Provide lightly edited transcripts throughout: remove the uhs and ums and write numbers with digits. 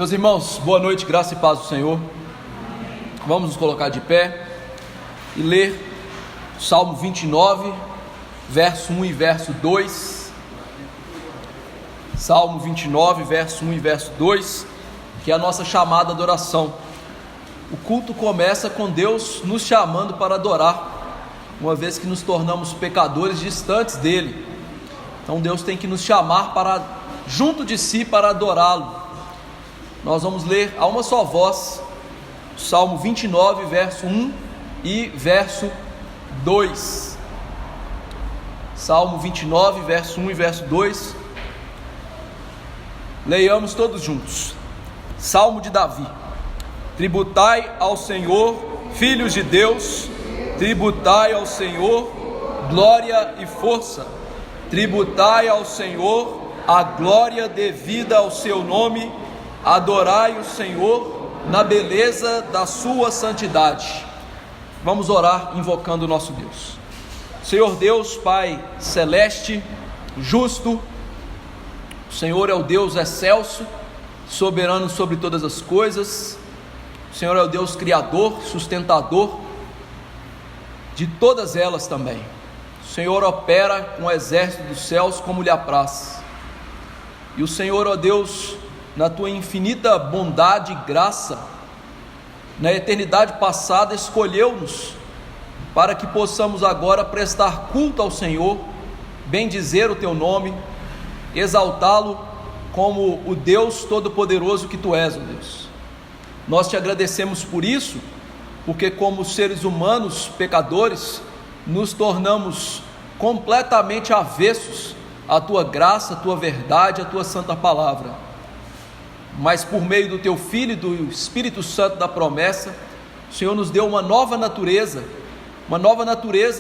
Meus irmãos, boa noite, graça e paz do Senhor. Vamos nos colocar de pé e ler Salmo 29, verso 1 e verso 2. Salmo 29, verso 1 e verso 2, que é a nossa chamada à adoração. O culto começa com Deus nos chamando para adorar, uma vez que nos tornamos pecadores distantes dele. Então Deus tem que nos chamar para junto de si para adorá-lo. Nós vamos ler a uma só voz Salmo 29, verso 1 e verso 2. Salmo 29, verso 1 e verso 2. Leiamos todos juntos. Salmo de Davi. Tributai ao Senhor, filhos de Deus, tributai ao Senhor glória e força, tributai ao Senhor a glória devida ao seu nome, adorai o Senhor na beleza da sua santidade. Vamos orar invocando o nosso Deus. Senhor Deus, Pai celeste, justo, o Senhor é o Deus excelso, soberano sobre todas as coisas. O Senhor é o Deus criador, sustentador de todas elas também. O Senhor opera com o exército dos céus como lhe apraz. E o Senhor, ó Deus, na tua infinita bondade e graça, na eternidade passada escolheu-nos para que possamos agora prestar culto ao Senhor, bendizer o teu nome, exaltá-lo como o Deus todo-poderoso que tu és, ó Deus. Nós te agradecemos por isso, porque como seres humanos pecadores, nos tornamos completamente avessos à tua graça, à tua verdade, à tua santa palavra. Mas por meio do teu Filho e do Espírito Santo da promessa, o Senhor nos deu uma nova natureza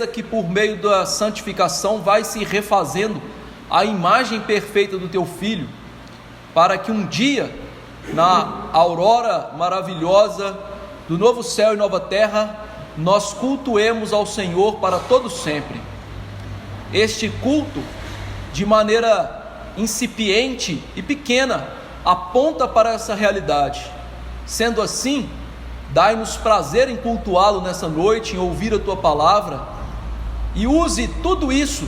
que por meio da santificação vai se refazendo à imagem perfeita do teu Filho, para que um dia, na aurora maravilhosa do novo céu e nova terra, nós cultuemos ao Senhor para todo sempre. Este culto, de maneira incipiente e pequena, aponta para essa realidade. Sendo assim, dai-nos prazer em cultuá-lo nessa noite, em ouvir a tua palavra, e use tudo isso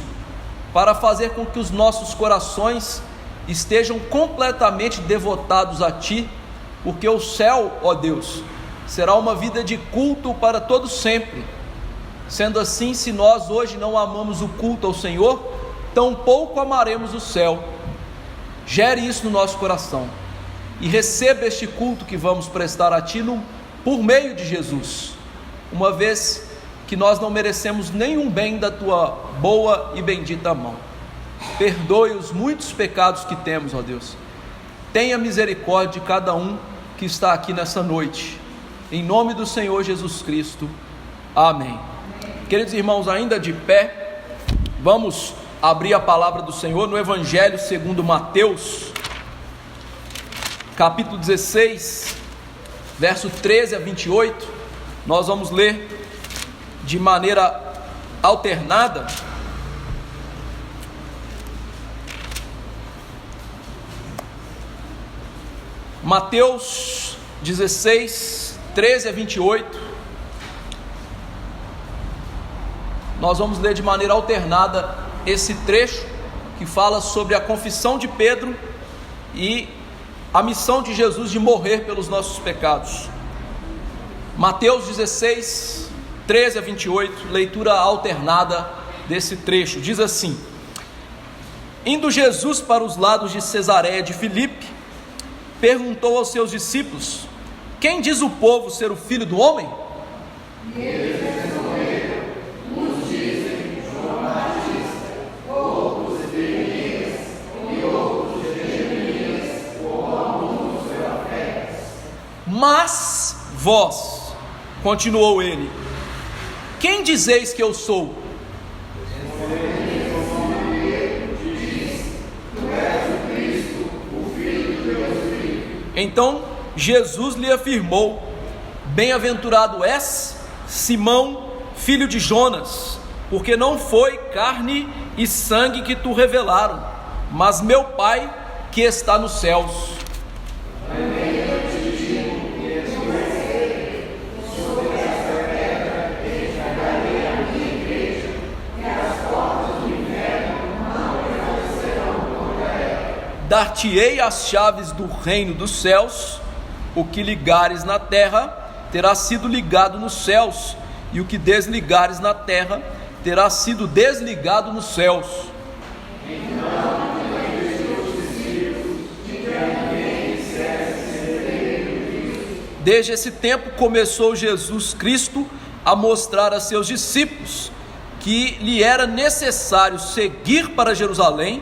para fazer com que os nossos corações estejam completamente devotados a ti, porque o céu, ó Deus, será uma vida de culto para todo sempre. Sendo assim, se nós hoje não amamos o culto ao Senhor, tampouco amaremos o céu. Gere isso no nosso coração e receba este culto que vamos prestar a ti por meio de Jesus, uma vez que nós não merecemos nenhum bem da tua boa e bendita mão. Perdoe os muitos pecados que temos, ó Deus. Tenha misericórdia de cada um que está aqui nessa noite, em nome do Senhor Jesus Cristo, amém. Queridos irmãos, ainda de pé, vamos abrir a palavra do Senhor no Evangelho segundo Mateus, capítulo 16, verso 13 a 28, nós vamos ler de maneira alternada. Mateus 16, 13 a 28, nós vamos ler de maneira alternada esse trecho que fala sobre a confissão de Pedro e a missão de Jesus de morrer pelos nossos pecados. Mateus 16, 13 a 28, leitura alternada desse trecho, diz assim: Indo Jesus para os lados de Cesareia de Filipe, perguntou aos seus discípulos: Quem diz o povo ser o Filho do Homem? E eles responderam: uns dizem João Batista, outros Elias, e outros Jeremias, ou algum dos profetas. Mas vós, continuou ele, quem dizeis que eu sou? Então Jesus lhe afirmou: Bem-aventurado és, Simão, filho de Jonas, porque não foi carne e sangue que tu revelaram, mas meu Pai que está nos céus. Amém. dar-te-ei as chaves do reino dos céus. O que ligares na terra terá sido ligado nos céus, e o que desligares na terra terá sido desligado nos céus. Desde esse tempo começou Jesus Cristo a mostrar a seus discípulos que lhe era necessário seguir para Jerusalém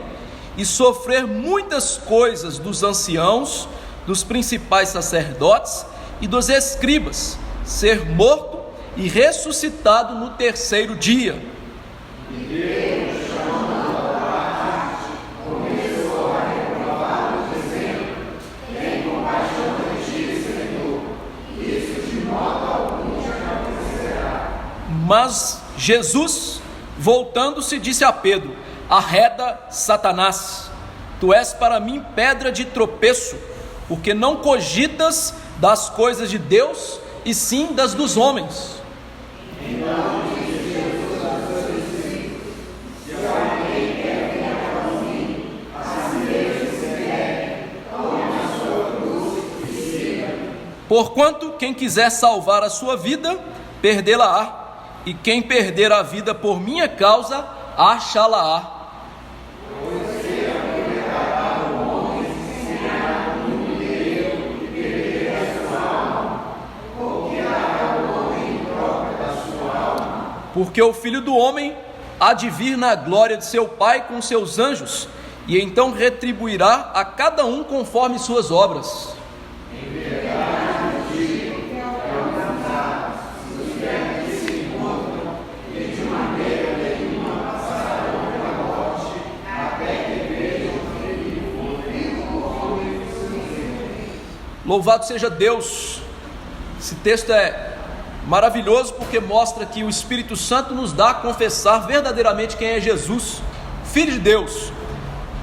e sofrer muitas coisas dos anciãos, dos principais sacerdotes e dos escribas, ser morto e ressuscitado no terceiro dia. Mas Jesus, voltando-se, disse a Pedro: arreda, Satanás, tu és para mim pedra de tropeço, porque não cogitas das coisas de Deus, e sim das dos homens. Porquanto quem quiser salvar a sua vida, perdê-la-á, e quem perder a vida por minha causa, achá-la-á. Porque o Filho do Homem há de vir na glória de seu Pai com seus anjos, e então retribuirá a cada um conforme suas obras. Louvado seja Deus. Esse texto é maravilhoso porque mostra que o Espírito Santo nos dá a confessar verdadeiramente quem é Jesus, Filho de Deus.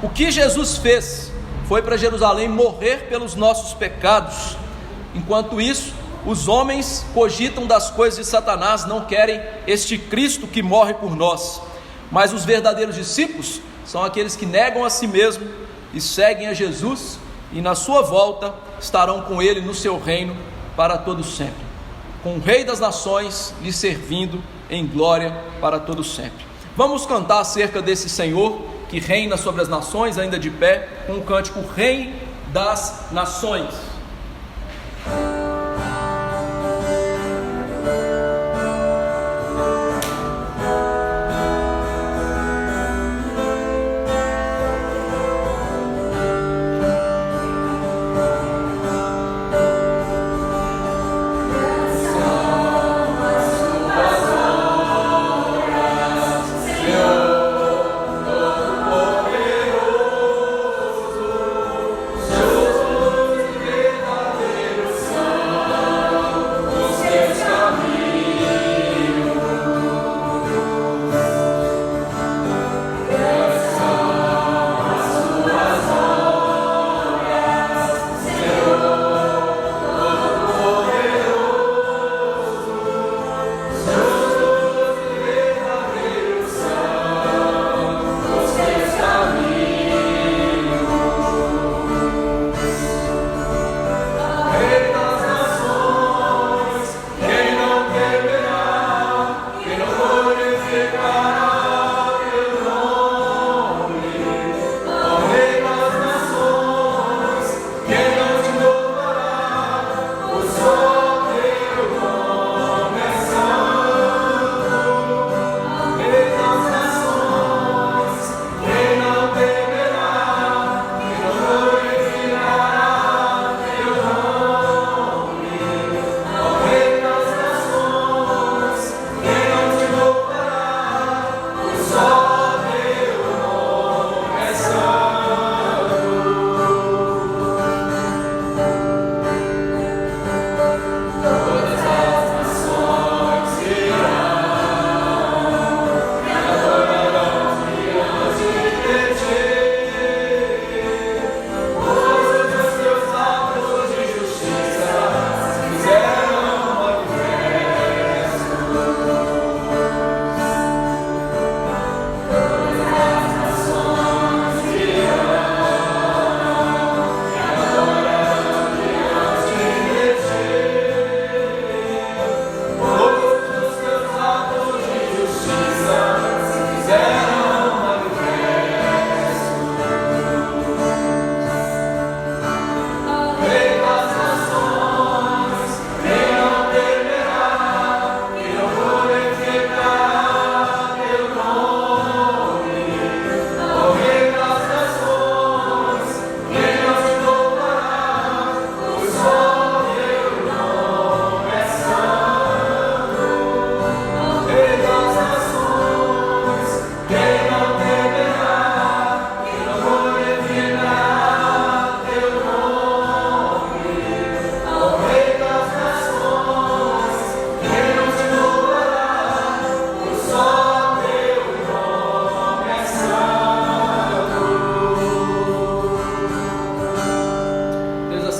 O que Jesus fez foi para Jerusalém morrer pelos nossos pecados. Enquanto isso, os homens cogitam das coisas de Satanás, não querem este Cristo que morre por nós. Mas os verdadeiros discípulos são aqueles que negam a si mesmo e seguem a Jesus, e na sua volta estarão com ele no seu reino para todo sempre, com o Rei das Nações lhe servindo em glória para todo sempre. Vamos cantar acerca desse Senhor que reina sobre as nações, ainda de pé, com o cântico Rei das Nações. Poderoso,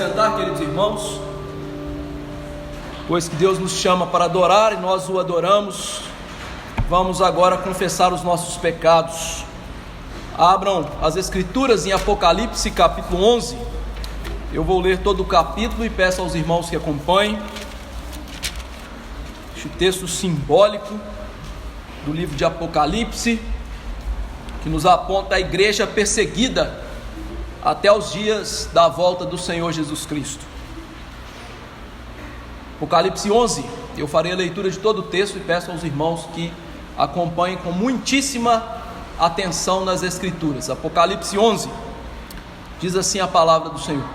assentar, queridos irmãos, pois que Deus nos chama para adorar e nós o adoramos. Vamos agora confessar os nossos pecados. Abram as Escrituras em Apocalipse capítulo 11. Eu vou ler todo o capítulo e peço aos irmãos que acompanhem. Este texto simbólico do livro de Apocalipse, que nos aponta a igreja perseguida até os dias da volta do Senhor Jesus Cristo. Apocalipse 11, eu farei a leitura de todo o texto e peço aos irmãos que acompanhem com muitíssima atenção nas Escrituras. Apocalipse 11, diz assim a palavra do Senhor: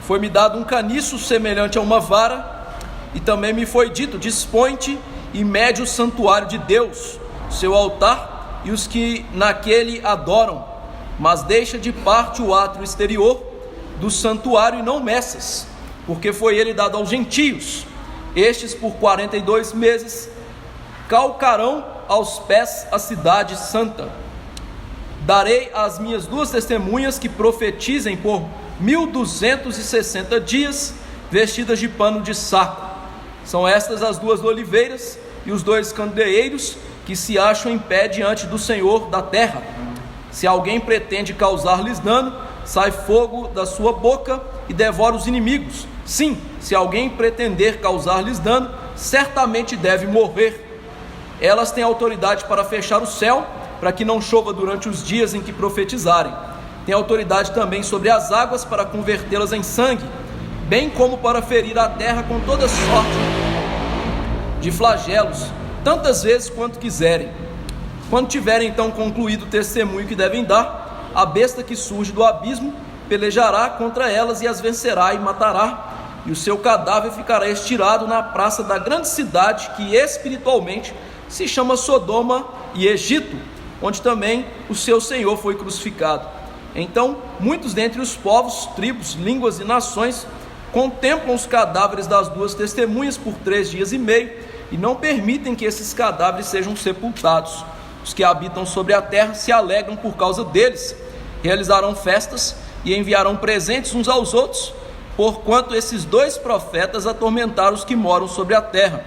foi-me dado um caniço semelhante a uma vara, e também me foi dito: dispõe-te e mede o santuário de Deus, seu altar e os que naquele adoram, mas deixa de parte o átrio exterior do santuário e não meças, porque foi ele dado aos gentios. Estes por 42 meses calcarão aos pés a cidade santa. Darei às minhas duas testemunhas que profetizem por 1260 dias, vestidas de pano de saco. São estas as duas oliveiras e os dois candeeiros que se acham em pé diante do Senhor da terra. Se alguém pretende causar-lhes dano, sai fogo da sua boca e devora os inimigos. Sim, se alguém pretender causar-lhes dano, certamente deve morrer. Elas têm autoridade para fechar o céu, para que não chova durante os dias em que profetizarem. Tem autoridade também sobre as águas para convertê-las em sangue, bem como para ferir a terra com toda sorte de flagelos, tantas vezes quanto quiserem. Quando tiverem então concluído o testemunho que devem dar, a besta que surge do abismo pelejará contra elas e as vencerá e matará, e o seu cadáver ficará estirado na praça da grande cidade, que espiritualmente se chama Sodoma e Egito, onde também o seu Senhor foi crucificado. Então muitos dentre os povos, tribos, línguas e nações contemplam os cadáveres das duas testemunhas por 3 dias e meio, e não permitem que esses cadáveres sejam sepultados. Os que habitam sobre a terra se alegram por causa deles, realizarão festas e enviarão presentes uns aos outros, porquanto esses 2 profetas atormentaram os que moram sobre a terra.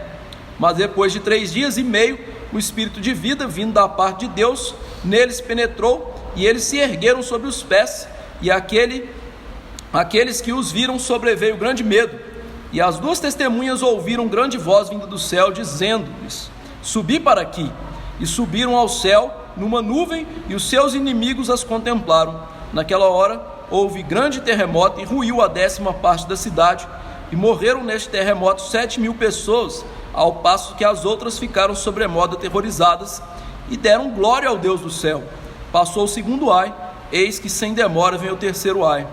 Mas depois de 3 dias e meio, o espírito de vida, vindo da parte de Deus, neles penetrou, e eles se ergueram sobre os pés, e aqueles que os viram sobreveio grande medo. E as 2 testemunhas ouviram grande voz vinda do céu, dizendo-lhes: subi para aqui. E subiram ao céu numa nuvem, e os seus inimigos as contemplaram. Naquela hora houve grande terremoto, e ruiu a 10ª parte da cidade, e morreram neste terremoto 7.000 pessoas, ao passo que as outras ficaram sobremodo aterrorizadas, e deram glória ao Deus do céu. Passou o 2º ai, eis que sem demora vem o 3º ai.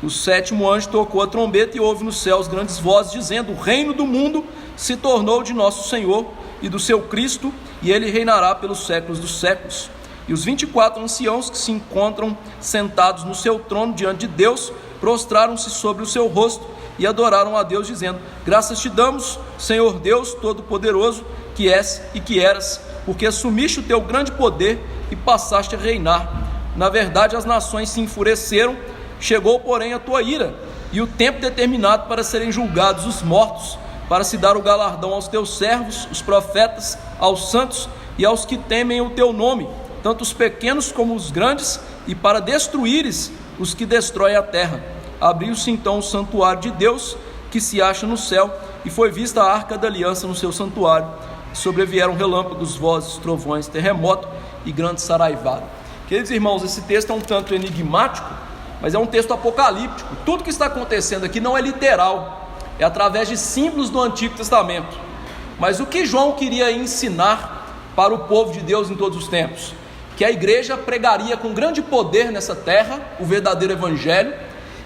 O 7º anjo tocou a trombeta, e houve nos céus grandes vozes, dizendo: o reino do mundo se tornou de nosso Senhor e do seu Cristo, e ele reinará pelos séculos dos séculos. E os 24 anciãos que se encontram sentados no seu trono diante de Deus, prostraram-se sobre o seu rosto e adoraram a Deus, dizendo: graças te damos, Senhor Deus Todo-Poderoso, que és e que eras, porque assumiste o teu grande poder e passaste a reinar. Na verdade, as nações se enfureceram, chegou porém a tua ira, e o tempo determinado para serem julgados os mortos, para se dar o galardão aos teus servos, os profetas, aos santos e aos que temem o teu nome, tanto os pequenos como os grandes, e para destruíres os que destroem a terra. Abriu-se então o santuário de Deus, que se acha no céu, e foi vista a arca da aliança no seu santuário. Sobrevieram relâmpagos, vozes, trovões, terremoto e grande saraivada. Queridos irmãos, esse texto é um tanto enigmático, mas é um texto apocalíptico. Tudo que está acontecendo aqui não é literal, é através de símbolos do Antigo Testamento. Mas o que João queria ensinar para o povo de Deus em todos os tempos? Que a igreja pregaria com grande poder nessa terra o verdadeiro evangelho.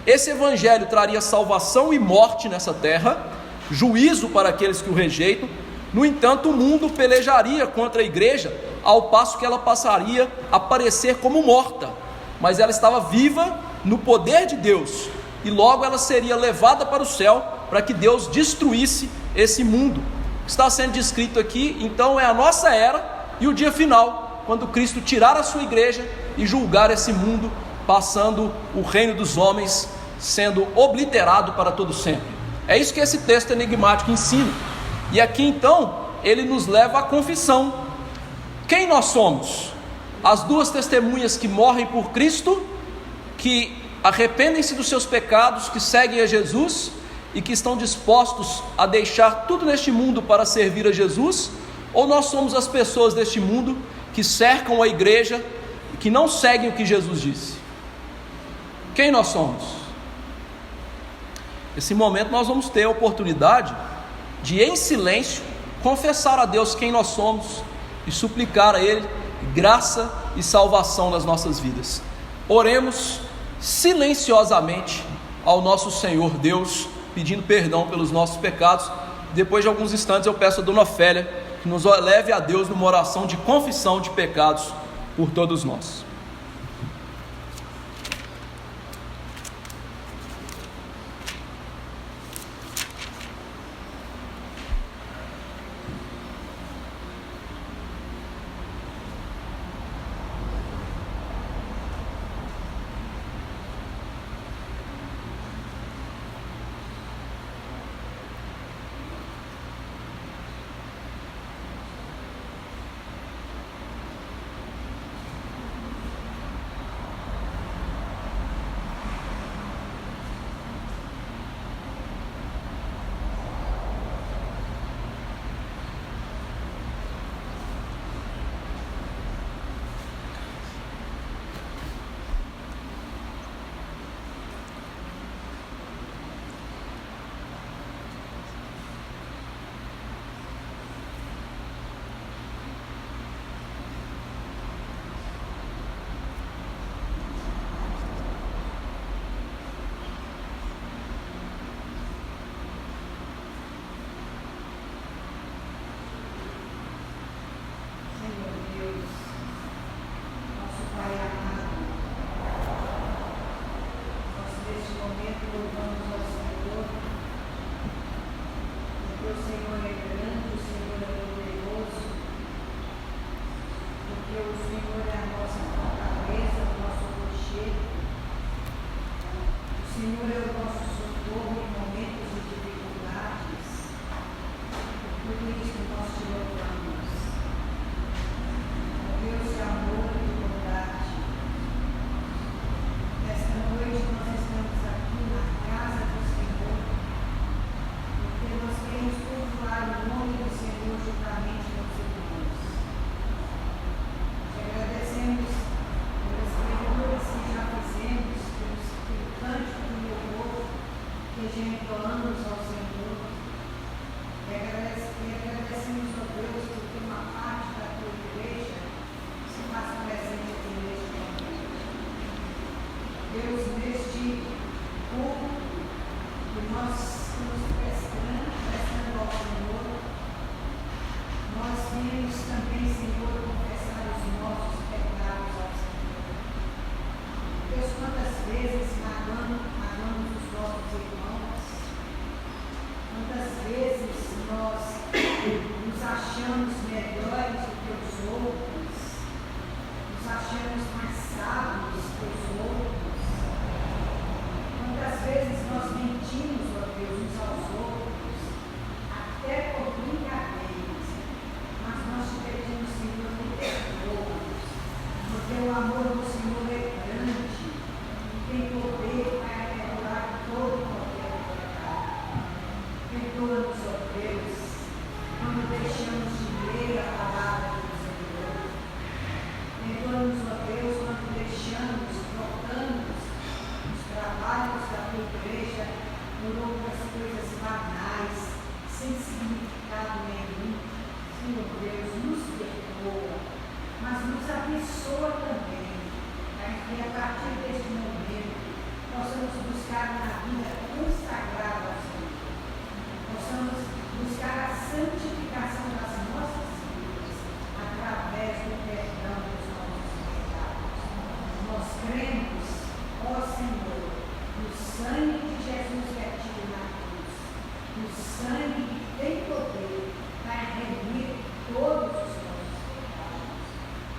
Esse evangelho traria salvação e morte nessa terra, juízo para aqueles que o rejeitam. No entanto, o mundo pelejaria contra a igreja, ao passo que ela passaria a parecer como morta, mas ela estava viva no poder de Deus, e logo ela seria levada para o céu, para que Deus destruísse esse mundo. O que está sendo descrito aqui, então, é a nossa era e o dia final, quando Cristo tirar a sua igreja e julgar esse mundo, passando o reino dos homens sendo obliterado para todo sempre. É isso que esse texto enigmático ensina. E aqui então, ele nos leva à confissão. Quem nós somos? As duas testemunhas que morrem por Cristo, que arrependem-se dos seus pecados, que seguem a Jesus e que estão dispostos a deixar tudo neste mundo para servir a Jesus? Ou nós somos as pessoas deste mundo que cercam a igreja e que não seguem o que Jesus disse? Quem nós somos? Nesse momento nós vamos ter a oportunidade de, em silêncio, confessar a Deus quem nós somos e suplicar a Ele graça e salvação nas nossas vidas. Oremos silenciosamente ao nosso Senhor Deus, pedindo perdão pelos nossos pecados. Depois de alguns instantes eu peço a Dona Ofélia que nos leve a Deus numa oração de confissão de pecados por todos nós.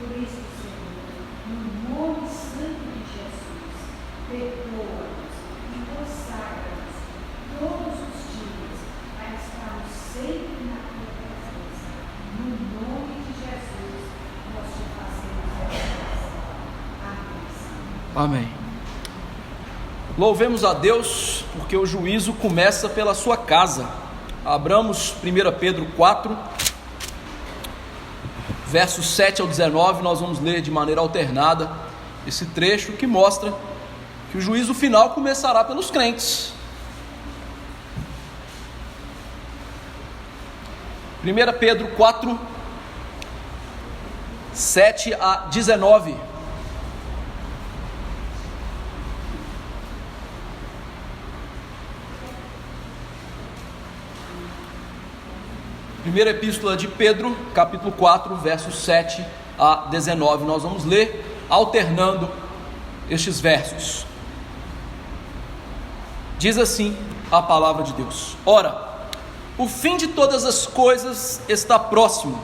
Por isso, Senhor, no nome santo de Jesus, perdoa-nos e Amém. Louvemos a Deus, porque o juízo começa pela sua casa. Abramos 1 Pedro 4, versos 7 ao 19, nós vamos ler de maneira alternada esse trecho que mostra que o juízo final começará pelos crentes. 1 Pedro 4, 7 a 19. Primeira epístola de Pedro, capítulo 4, versos 7 a 19. Nós vamos ler alternando estes versos. Diz assim a palavra de Deus: Ora, o fim de todas as coisas está próximo.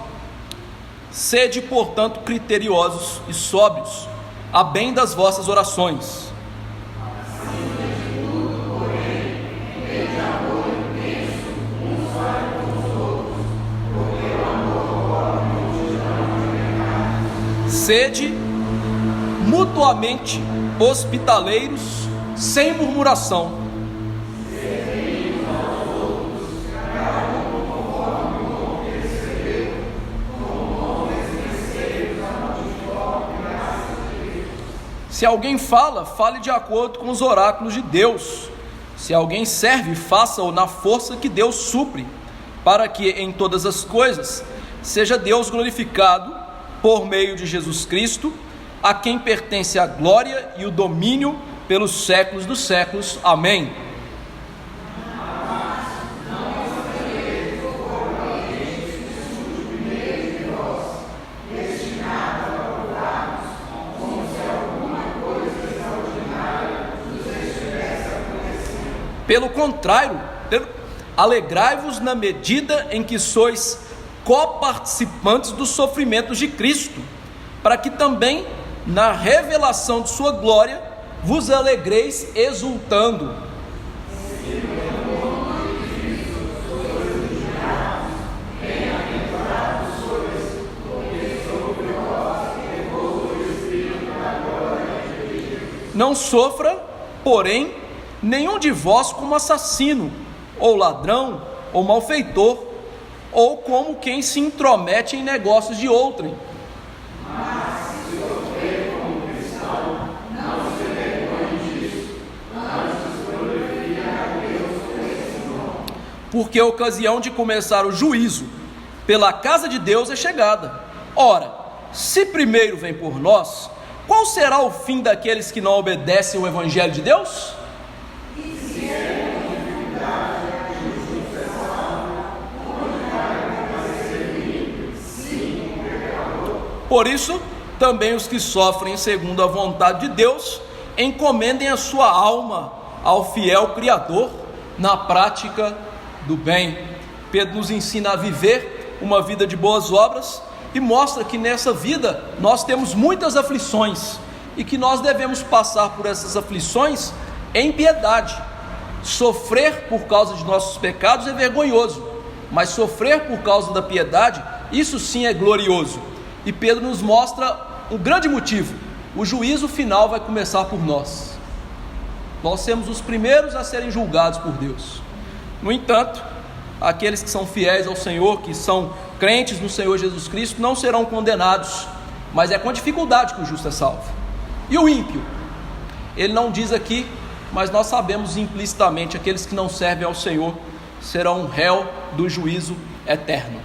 Sede, portanto, criteriosos e sóbrios, a bem das vossas orações. Sede mutuamente hospitaleiros, sem murmuração. Se alguém fala, fale de acordo com os oráculos de Deus. Se alguém serve, faça-o na força que Deus supre, para que em todas as coisas seja Deus glorificado por meio de Jesus Cristo, a quem pertence a glória e o domínio pelos séculos dos séculos. Amém. Pelo contrário, alegrai-vos na medida em que sois coparticipantes dos sofrimentos de Cristo, para que também na revelação de sua glória vos alegreis exultando. Não sofra, porém, nenhum de vós como assassino, ou ladrão, ou malfeitor, ou como quem se intromete em negócios de outrem. Mas se sofrer como cristão, não se envergonhe disso, antes glorifique a Deus por esse nome. Porque a ocasião de começar o juízo pela casa de Deus é chegada. Ora, se primeiro vem por nós, qual será o fim daqueles que não obedecem o evangelho de Deus? Por isso, também os que sofrem segundo a vontade de Deus, encomendem a sua alma ao fiel Criador na prática do bem. Pedro nos ensina a viver uma vida de boas obras e mostra que nessa vida nós temos muitas aflições e que nós devemos passar por essas aflições em piedade. Sofrer por causa de nossos pecados é vergonhoso, mas sofrer por causa da piedade, isso sim é glorioso. E Pedro nos mostra um grande motivo: o juízo final vai começar por nós. Nós seremos os primeiros a serem julgados por Deus. No entanto, aqueles que são fiéis ao Senhor, que são crentes no Senhor Jesus Cristo, não serão condenados, mas é com dificuldade que o justo é salvo. E o ímpio? Ele não diz aqui, mas nós sabemos implicitamente, aqueles que não servem ao Senhor serão réu do juízo eterno.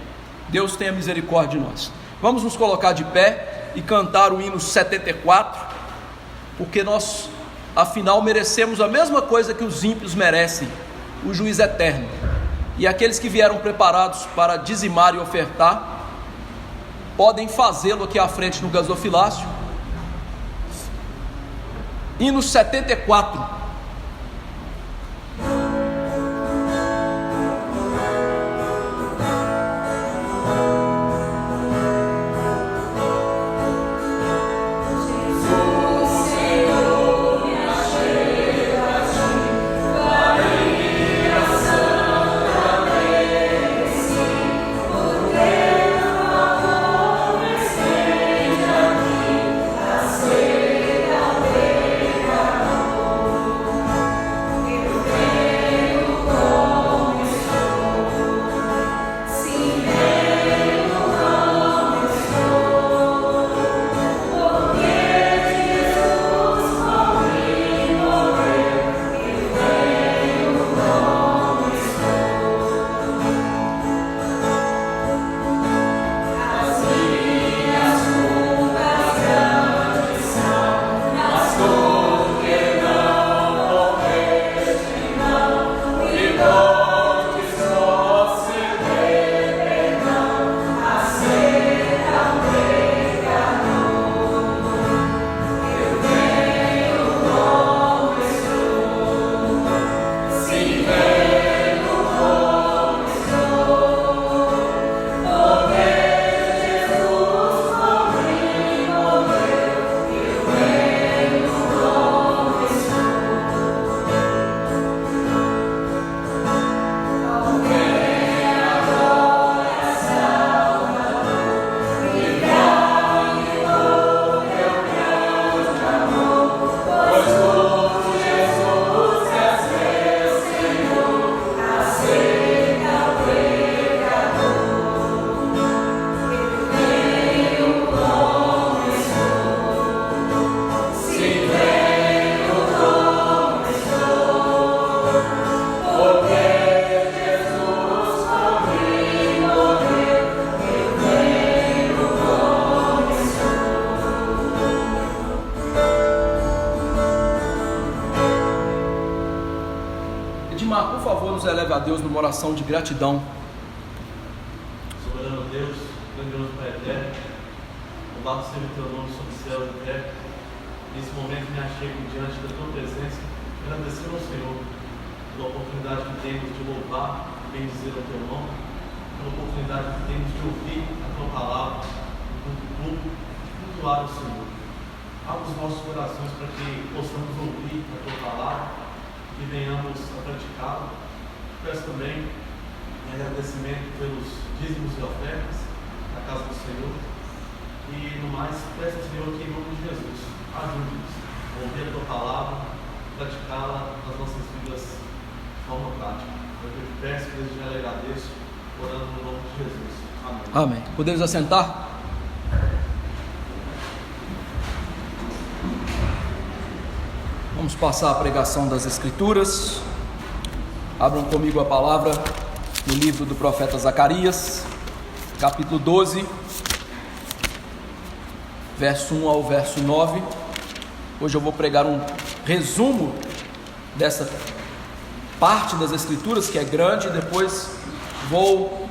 Deus tenha misericórdia de nós. Vamos nos colocar de pé e cantar o hino 74, porque nós, afinal, merecemos a mesma coisa que os ímpios merecem, o juízo eterno. E aqueles que vieram preparados para dizimar e ofertar, podem fazê-lo aqui à frente no gasofilácio. Hino 74. nos eleve a Deus numa oração de gratidão. Soberano Deus, grandioso Pai eterno, louvado seja o teu nome sobre o céu e a terra. Nesse momento me achego diante da tua presença, agradecendo ao Senhor pela oportunidade que temos de louvar e bendizer o teu nome, pela oportunidade que temos de ouvir a tua palavra, enquanto cultuar o Senhor. Abra os nossos corações para que possamos ouvir a tua palavra e venhamos a praticá-la. Peço também agradecimento pelos dízimos e ofertas da casa do Senhor. E no mais, peço ao Senhor que em nome de Jesus ajude-nos a ouvir a tua palavra, praticá-la nas nossas vidas de forma prática. Eu te peço e desde já lhe agradeço, orando no nome de Jesus. Amém. Amém. Podemos assentar? Vamos passar a pregação das Escrituras. Abram comigo a palavra no livro do profeta Zacarias, capítulo 12, verso 1 ao verso 9. Hoje eu vou pregar um resumo dessa parte das Escrituras, que é grande, e depois vou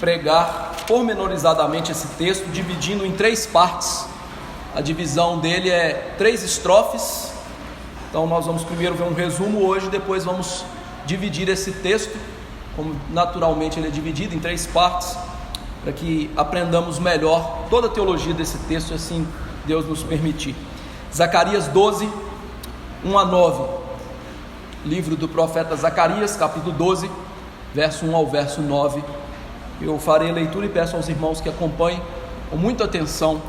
pregar pormenorizadamente esse texto, dividindo em 3 partes. A divisão dele é 3 estrofes. Então nós vamos primeiro ver um resumo hoje, depois vamos dividir esse texto, como naturalmente ele é dividido em 3 partes, para que aprendamos melhor toda a teologia desse texto, assim Deus nos permitir. Zacarias 12, 1 a 9, livro do profeta Zacarias, capítulo 12, verso 1 ao verso 9. Eu farei a leitura e peço aos irmãos que acompanhem com muita atenção.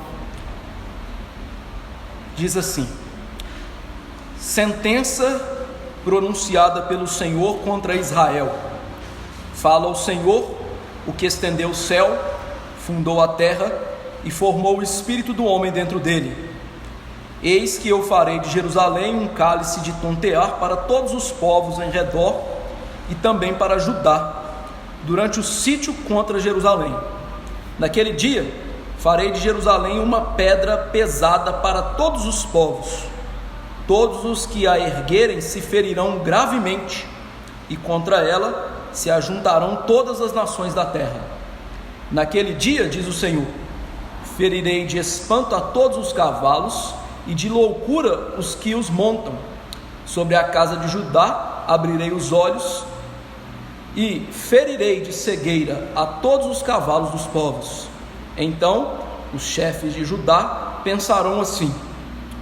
Diz assim: sentença pronunciada pelo Senhor contra Israel. Fala o Senhor, o que estendeu o céu, fundou a terra e formou o espírito do homem dentro dele. Eis que eu farei de Jerusalém um cálice de tontear para todos os povos em redor e também para Judá, durante o sítio contra Jerusalém. Naquele dia farei de Jerusalém uma pedra pesada para todos os povos. Todos os que a erguerem se ferirão gravemente, e contra ela se ajuntarão todas as nações da terra. Naquele dia, diz o Senhor, ferirei de espanto a todos os cavalos e de loucura os que os montam. Sobre a casa de Judá abrirei os olhos e ferirei de cegueira a todos os cavalos dos povos. Então os chefes de Judá pensarão assim: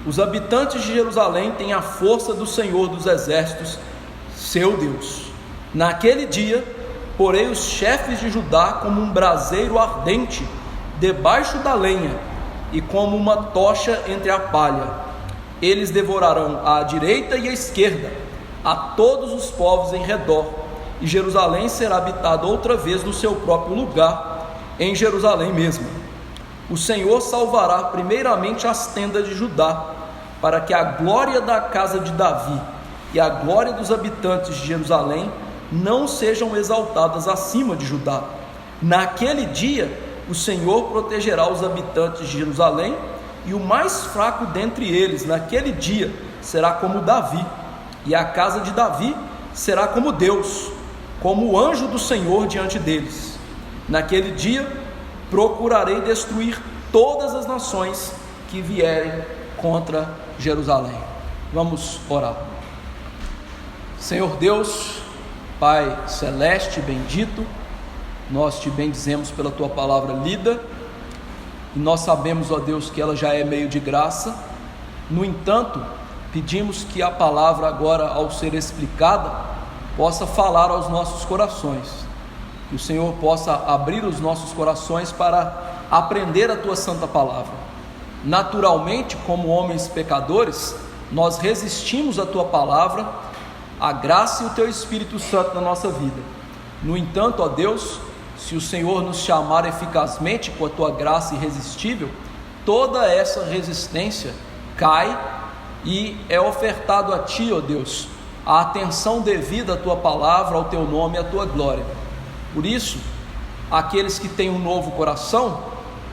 os habitantes de Jerusalém têm a força do Senhor dos exércitos, seu Deus. Naquele dia, porei os chefes de Judá como um braseiro ardente debaixo da lenha e como uma tocha entre a palha. Eles devorarão à direita e à esquerda a todos os povos em redor, e Jerusalém será habitada outra vez no seu próprio lugar, em Jerusalém mesmo. O Senhor salvará primeiramente as tendas de Judá, para que a glória da casa de Davi e a glória dos habitantes de Jerusalém não sejam exaltadas acima de Judá. Naquele dia, o Senhor protegerá os habitantes de Jerusalém, e o mais fraco dentre eles, naquele dia, será como Davi, e a casa de Davi será como Deus, como o anjo do Senhor diante deles. Naquele dia, procurarei destruir todas as nações que vierem contra Jerusalém. Vamos orar. Senhor Deus, Pai celeste, bendito, nós te bendizemos pela tua palavra lida, e nós sabemos, ó Deus, que ela já é meio de graça. No entanto, pedimos que a palavra agora, ao ser explicada, possa falar aos nossos corações, que o Senhor possa abrir os nossos corações para aprender a tua santa palavra. Naturalmente, como homens pecadores, nós resistimos à tua palavra, a graça e o teu Espírito Santo na nossa vida. No entanto, ó Deus, se o Senhor nos chamar eficazmente com a tua graça irresistível, toda essa resistência cai e é ofertado a ti, ó Deus, a atenção devida à tua palavra, ao teu nome e à tua glória. Por isso, aqueles que têm um novo coração,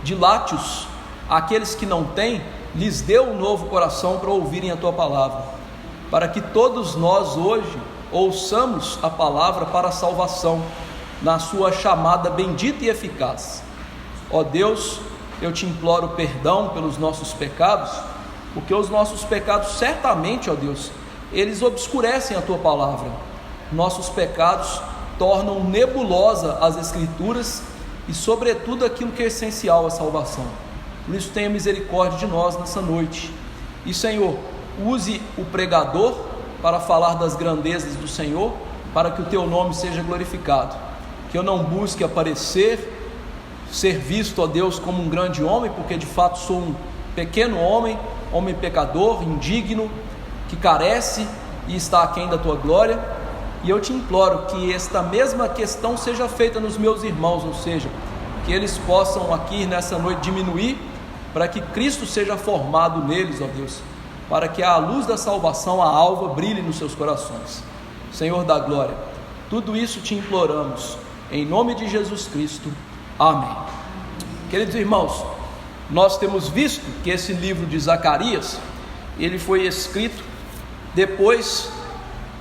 dilate-os; aqueles que não têm, lhes dê um novo coração para ouvirem a tua palavra, para que todos nós hoje ouçamos a palavra para a salvação, na sua chamada bendita e eficaz. Ó Deus, eu te imploro perdão pelos nossos pecados, porque os nossos pecados certamente, ó Deus, eles obscurecem a tua palavra. Nossos pecados tornam nebulosa as Escrituras e sobretudo aquilo que é essencial à salvação. Por isso tenha misericórdia de nós nessa noite. E Senhor, use o pregador para falar das grandezas do Senhor, para que o teu nome seja glorificado. Que eu não busque aparecer, ser visto, ó Deus, como um grande homem, porque de fato sou um pequeno homem, homem pecador, indigno, que carece e está aquém da tua glória. E eu te imploro que esta mesma questão seja feita nos meus irmãos, ou seja, que eles possam aqui nessa noite diminuir, para que Cristo seja formado neles, ó Deus, para que a luz da salvação, a alva, brilhe nos seus corações. Senhor da glória, tudo isso te imploramos, em nome de Jesus Cristo, amém. Queridos irmãos, nós temos visto que esse livro de Zacarias, ele foi escrito depois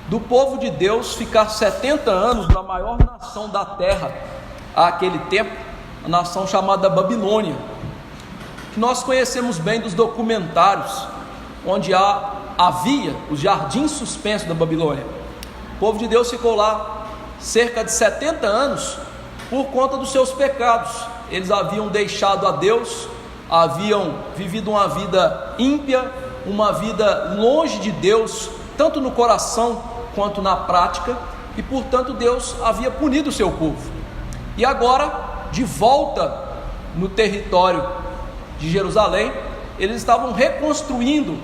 do povo de Deus ficar 70 anos na maior nação da terra, àquele tempo, a nação chamada Babilônia, que nós conhecemos bem dos documentários, onde havia os jardins suspensos da Babilônia. O povo de Deus ficou lá cerca de 70 anos por conta dos seus pecados. Eles haviam deixado a Deus, haviam vivido uma vida ímpia, uma vida longe de Deus, tanto no coração quanto na prática, e portanto Deus havia punido o seu povo. E agora, de volta no território de Jerusalém, eles estavam reconstruindo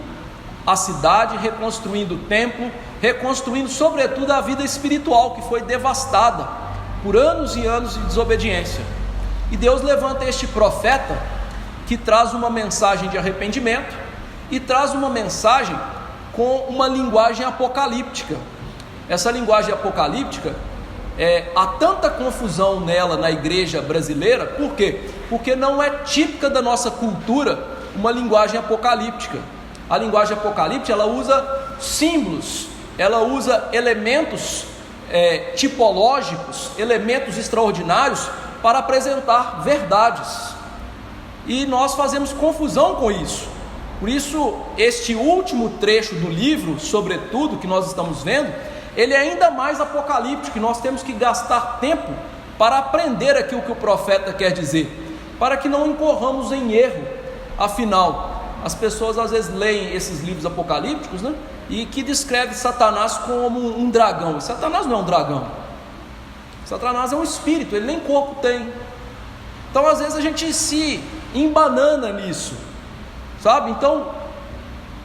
a cidade, reconstruindo o templo, reconstruindo sobretudo a vida espiritual, que foi devastada por anos e anos de desobediência. E Deus levanta este profeta, que traz uma mensagem de arrependimento, e traz uma mensagem com uma linguagem apocalíptica. Essa linguagem apocalíptica, há tanta confusão nela na igreja brasileira. Por quê? Porque não é típica da nossa cultura uma linguagem apocalíptica. A linguagem apocalíptica, ela usa símbolos, ela usa elementos tipológicos, elementos extraordinários para apresentar verdades, e nós fazemos confusão com isso. Por isso, este último trecho do livro, sobretudo, que nós estamos vendo, ele é ainda mais apocalíptico, e nós temos que gastar tempo para aprender aquilo que o profeta quer dizer, para que não incorramos em erro. Afinal, as pessoas às vezes leem esses livros apocalípticos, né? E que descreve Satanás como um dragão. E Satanás não é um dragão. Satanás é um espírito, ele nem corpo tem. Então às vezes a gente se embanana nisso, sabe? Então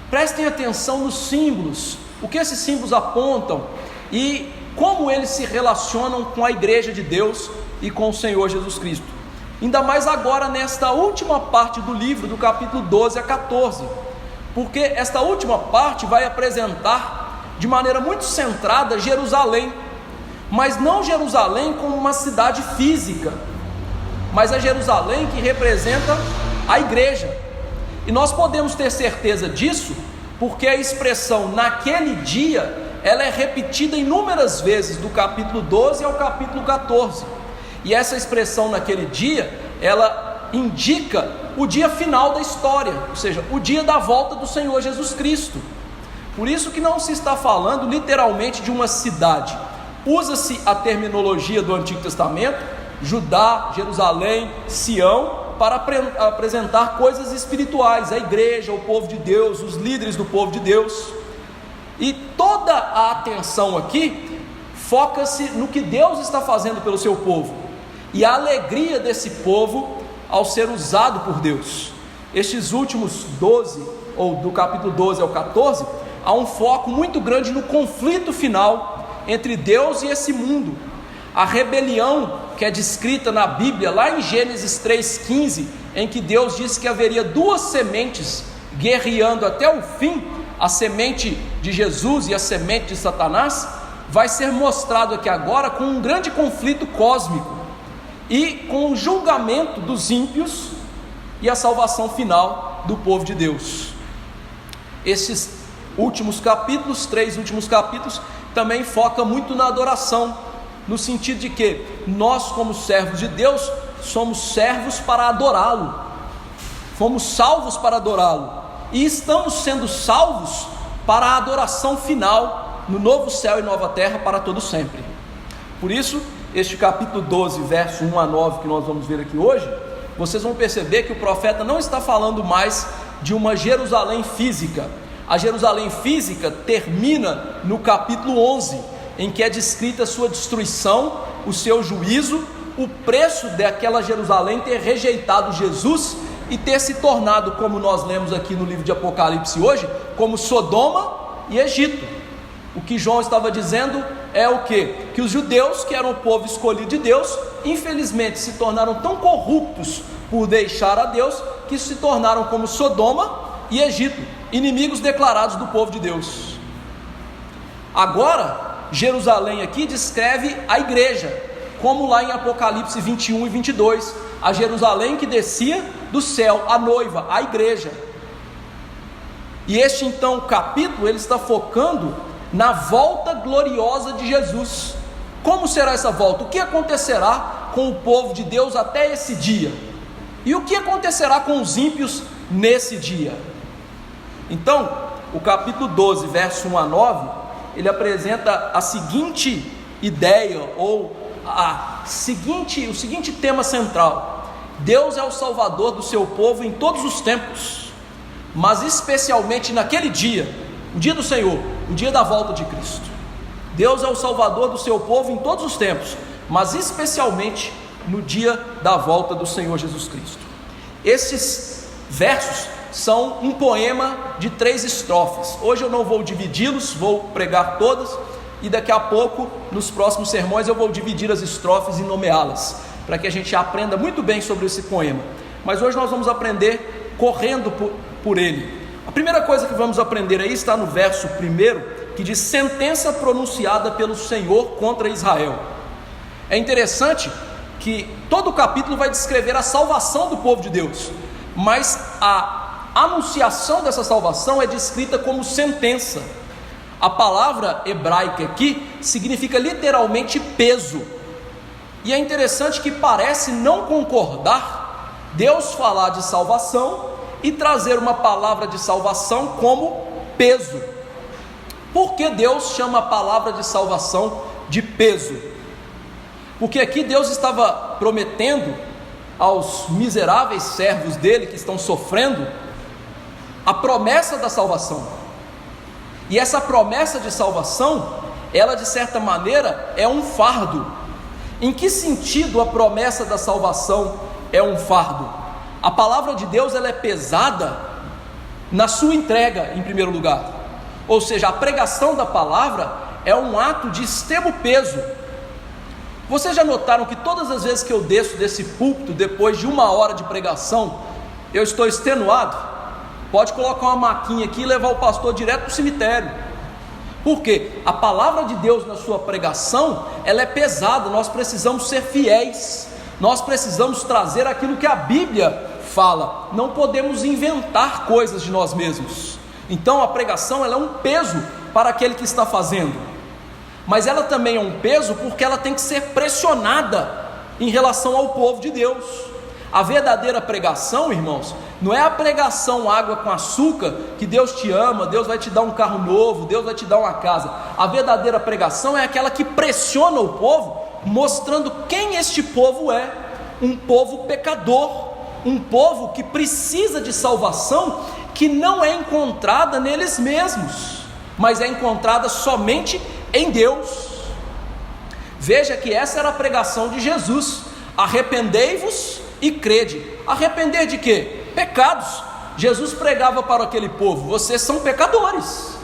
prestem atenção nos símbolos, o que esses símbolos apontam e como eles se relacionam com a igreja de Deus e com o Senhor Jesus Cristo. Ainda mais agora nesta última parte do livro, do capítulo 12 a 14, porque esta última parte vai apresentar de maneira muito centrada Jerusalém, mas não Jerusalém como uma cidade física, mas a Jerusalém que representa a igreja. E nós podemos ter certeza disso, porque a expressão naquele dia, ela é repetida inúmeras vezes, do capítulo 12 ao capítulo 14, e essa expressão naquele dia, ela indica o dia final da história, ou seja, o dia da volta do Senhor Jesus Cristo. Por isso que não se está falando literalmente de uma cidade. Usa-se a terminologia do Antigo Testamento, Judá, Jerusalém, Sião, para apresentar coisas espirituais, a igreja, o povo de Deus, os líderes do povo de Deus. E toda a atenção aqui foca-se no que Deus está fazendo pelo seu povo e a alegria desse povo ao ser usado por Deus. Estes últimos 12, ou do capítulo 12 ao 14, há um foco muito grande no conflito final entre Deus e esse mundo. A rebelião que é descrita na Bíblia, lá em Gênesis 3,15, em que Deus disse que haveria duas sementes guerreando até o fim, a semente de Jesus e a semente de Satanás, vai ser mostrado aqui agora com um grande conflito cósmico e com o julgamento dos ímpios e a salvação final do povo de Deus. Esses últimos capítulos, 3 últimos capítulos, também foca muito na adoração, no sentido de que nós, como servos de Deus, somos servos para adorá-lo, fomos salvos para adorá-lo, e estamos sendo salvos para a adoração final, no novo céu e nova terra, para todo sempre. Por isso, este capítulo 12, verso 1 a 9, que nós vamos ver aqui hoje, vocês vão perceber que o profeta não está falando mais de uma Jerusalém física. A Jerusalém física termina no capítulo 11, em que é descrita a sua destruição, o seu juízo, o preço daquela Jerusalém ter rejeitado Jesus e ter se tornado, como nós lemos aqui no livro de Apocalipse hoje, como Sodoma e Egito. O que João estava dizendo é o quê? Que os judeus, que eram o povo escolhido de Deus, infelizmente se tornaram tão corruptos por deixar a Deus, que se tornaram como Sodoma e Egito, inimigos declarados do povo de Deus. Agora, Jerusalém aqui descreve a igreja, como lá em Apocalipse 21 e 22, a Jerusalém que descia do céu, a noiva, a igreja. E este então capítulo, ele está focando na volta gloriosa de Jesus. Como será essa volta? O que acontecerá com o povo de Deus até esse dia? E o que acontecerá com os ímpios nesse dia? Então, o capítulo 12, verso 1 a 9, ele apresenta a seguinte ideia, ou o seguinte tema central: Deus é o Salvador do seu povo em todos os tempos, mas especialmente naquele dia, o dia do Senhor, o dia da volta de Cristo. Deus é o Salvador do seu povo em todos os tempos, mas especialmente no dia da volta do Senhor Jesus Cristo. Esses versos são um poema de 3 estrofes. Hoje eu não vou dividi-los, vou pregar todas, e daqui a pouco, nos próximos sermões, eu vou dividir as estrofes e nomeá-las, para que a gente aprenda muito bem sobre esse poema. Mas hoje nós vamos aprender correndo por ele. A primeira coisa que vamos aprender aí está no verso 1, que diz: sentença pronunciada pelo Senhor contra Israel. É interessante que todo o capítulo vai descrever a salvação do povo de Deus, mas a anunciação dessa salvação é descrita como sentença. A palavra hebraica aqui significa literalmente peso, e é interessante que parece não concordar Deus falar de salvação e trazer uma palavra de salvação como peso. Por que Deus chama a palavra de salvação de peso? Porque aqui Deus estava prometendo aos miseráveis servos dele que estão sofrendo a promessa da salvação. E essa promessa de salvação, ela de certa maneira é um fardo. Em que sentido a promessa da salvação é um fardo? A palavra de Deus, ela é pesada na sua entrega, em primeiro lugar. Ou seja, a pregação da palavra é um ato de extremo peso. Vocês já notaram que todas as vezes que eu desço desse púlpito, depois de 1 hora de pregação, eu estou extenuado? Pode colocar uma maquinha aqui e levar o pastor direto para o cemitério. Por quê? A palavra de Deus na sua pregação, ela é pesada. Nós precisamos ser fiéis, nós precisamos trazer aquilo que a Bíblia fala, não podemos inventar coisas de nós mesmos. Então a pregação, ela é um peso para aquele que está fazendo, mas ela também é um peso porque ela tem que ser pressionada em relação ao povo de Deus. A verdadeira pregação, irmãos, não é a pregação água com açúcar, que Deus te ama, Deus vai te dar um carro novo, Deus vai te dar uma casa. A verdadeira pregação é aquela que pressiona o povo, mostrando quem este povo é: um povo pecador, um povo que precisa de salvação, que não é encontrada neles mesmos, mas é encontrada somente em Deus. Veja que essa era a pregação de Jesus: arrependei-vos e crede. Arrepender de quê? Pecados. Jesus pregava para aquele povo: vocês são pecadores,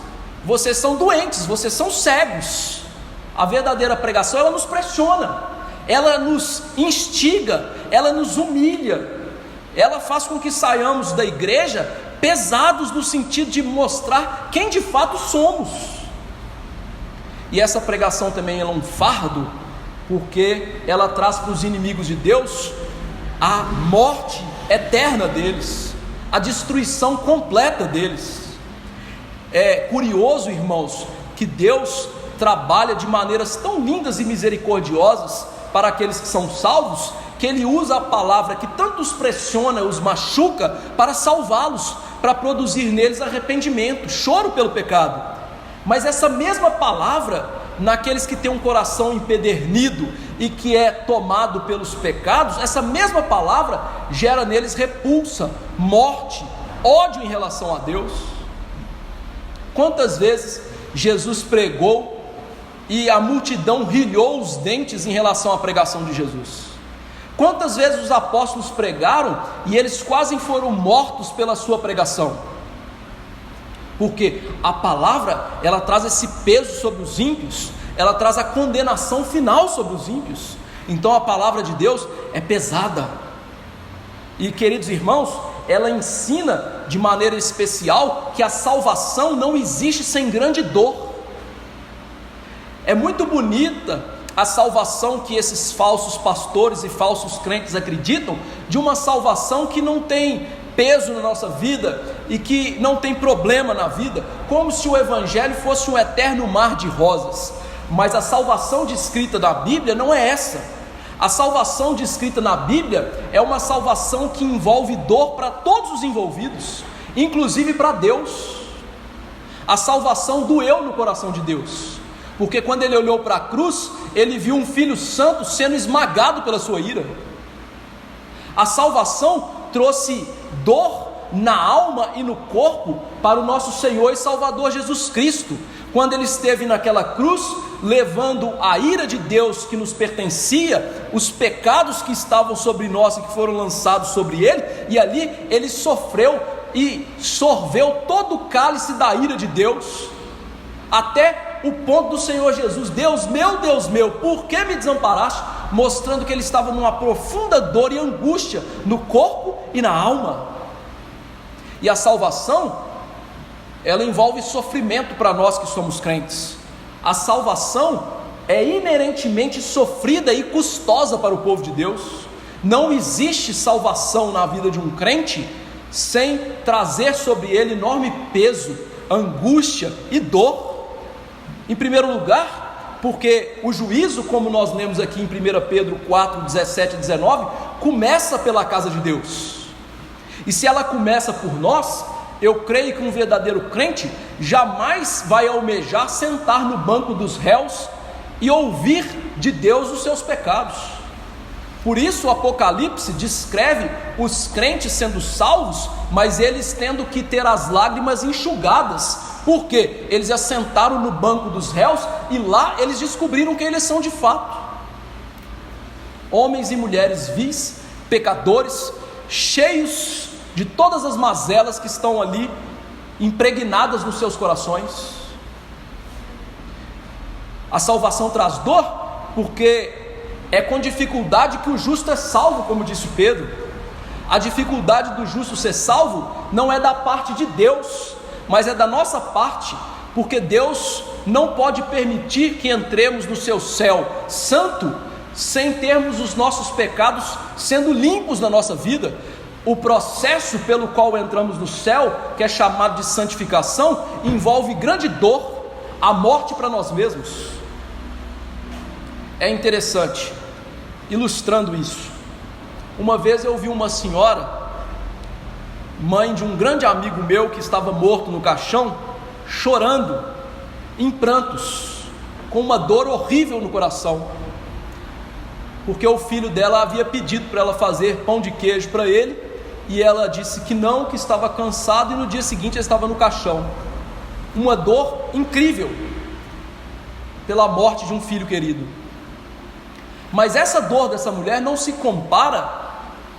vocês são doentes, vocês são cegos. A verdadeira pregação, ela nos pressiona, ela nos instiga, ela nos humilha, ela faz com que saiamos da igreja pesados no sentido de mostrar quem de fato somos. E essa pregação também é um fardo, porque ela traz para os inimigos de Deus a morte eterna deles, a destruição completa deles. É curioso, irmãos, que Deus trabalha de maneiras tão lindas e misericordiosas para aqueles que são salvos, que Ele usa a palavra que tanto os pressiona, os machuca, para salvá-los, para produzir neles arrependimento, choro pelo pecado. Mas essa mesma palavra, naqueles que têm um coração empedernido e que é tomado pelos pecados, essa mesma palavra gera neles repulsa, morte, ódio em relação a Deus. Quantas vezes Jesus pregou e a multidão rilhou os dentes em relação à pregação de Jesus? Quantas vezes os apóstolos pregaram e eles quase foram mortos pela sua pregação? Porque a palavra, ela traz esse peso sobre os ímpios, ela traz a condenação final sobre os ímpios. Então a palavra de Deus é pesada. E, queridos irmãos, ela ensina de maneira especial que a salvação não existe sem grande dor. É muito bonita a salvação que esses falsos pastores e falsos crentes acreditam, de uma salvação que não tem peso na nossa vida e que não tem problema na vida, como se o evangelho fosse um eterno mar de rosas. Mas a salvação descrita na Bíblia não é essa. A salvação descrita na Bíblia é uma salvação que envolve dor para todos os envolvidos, inclusive para Deus. A salvação doeu no coração de Deus, porque quando Ele olhou para a cruz, Ele viu um Filho Santo sendo esmagado pela sua ira. A salvação trouxe dor na alma e no corpo para o nosso Senhor e Salvador Jesus Cristo, quando Ele esteve naquela cruz, levando a ira de Deus que nos pertencia, os pecados que estavam sobre nós e que foram lançados sobre Ele, e ali Ele sofreu e sorveu todo o cálice da ira de Deus, até o ponto do Senhor Jesus: Deus meu, por que me desamparaste? Mostrando que Ele estava numa profunda dor e angústia no corpo e na alma. E a salvação, ela envolve sofrimento para nós que somos crentes. A salvação é inerentemente sofrida e custosa para o povo de Deus. Não existe salvação na vida de um crente sem trazer sobre ele enorme peso, angústia e dor. Em primeiro lugar, porque o juízo, como nós lemos aqui em 1 Pedro 4, 17 e 19, começa pela casa de Deus. E se ela começa por nós, eu creio que um verdadeiro crente jamais vai almejar sentar no banco dos réus e ouvir de Deus os seus pecados. Por isso o Apocalipse descreve os crentes sendo salvos, mas eles tendo que ter as lágrimas enxugadas, porque eles assentaram no banco dos réus e lá eles descobriram quem eles são de fato: homens e mulheres vis, pecadores, cheios de todas as mazelas que estão ali impregnadas nos seus corações. A salvação traz dor, porque é com dificuldade que o justo é salvo, como disse Pedro. A dificuldade do justo ser salvo não é da parte de Deus, mas é da nossa parte, porque Deus não pode permitir que entremos no seu céu santo sem termos os nossos pecados sendo limpos na nossa vida. O processo pelo qual entramos no céu, que é chamado de santificação, envolve grande dor, a morte para nós mesmos. É interessante, ilustrando isso, uma vez eu vi uma senhora, mãe de um grande amigo meu que estava morto no caixão, chorando, em prantos, com uma dor horrível no coração, porque o filho dela havia pedido para ela fazer pão de queijo para ele, e ela disse que não, que estava cansado, e no dia seguinte ela estava no caixão. Uma dor incrível pela morte de um filho querido. Mas essa dor dessa mulher não se compara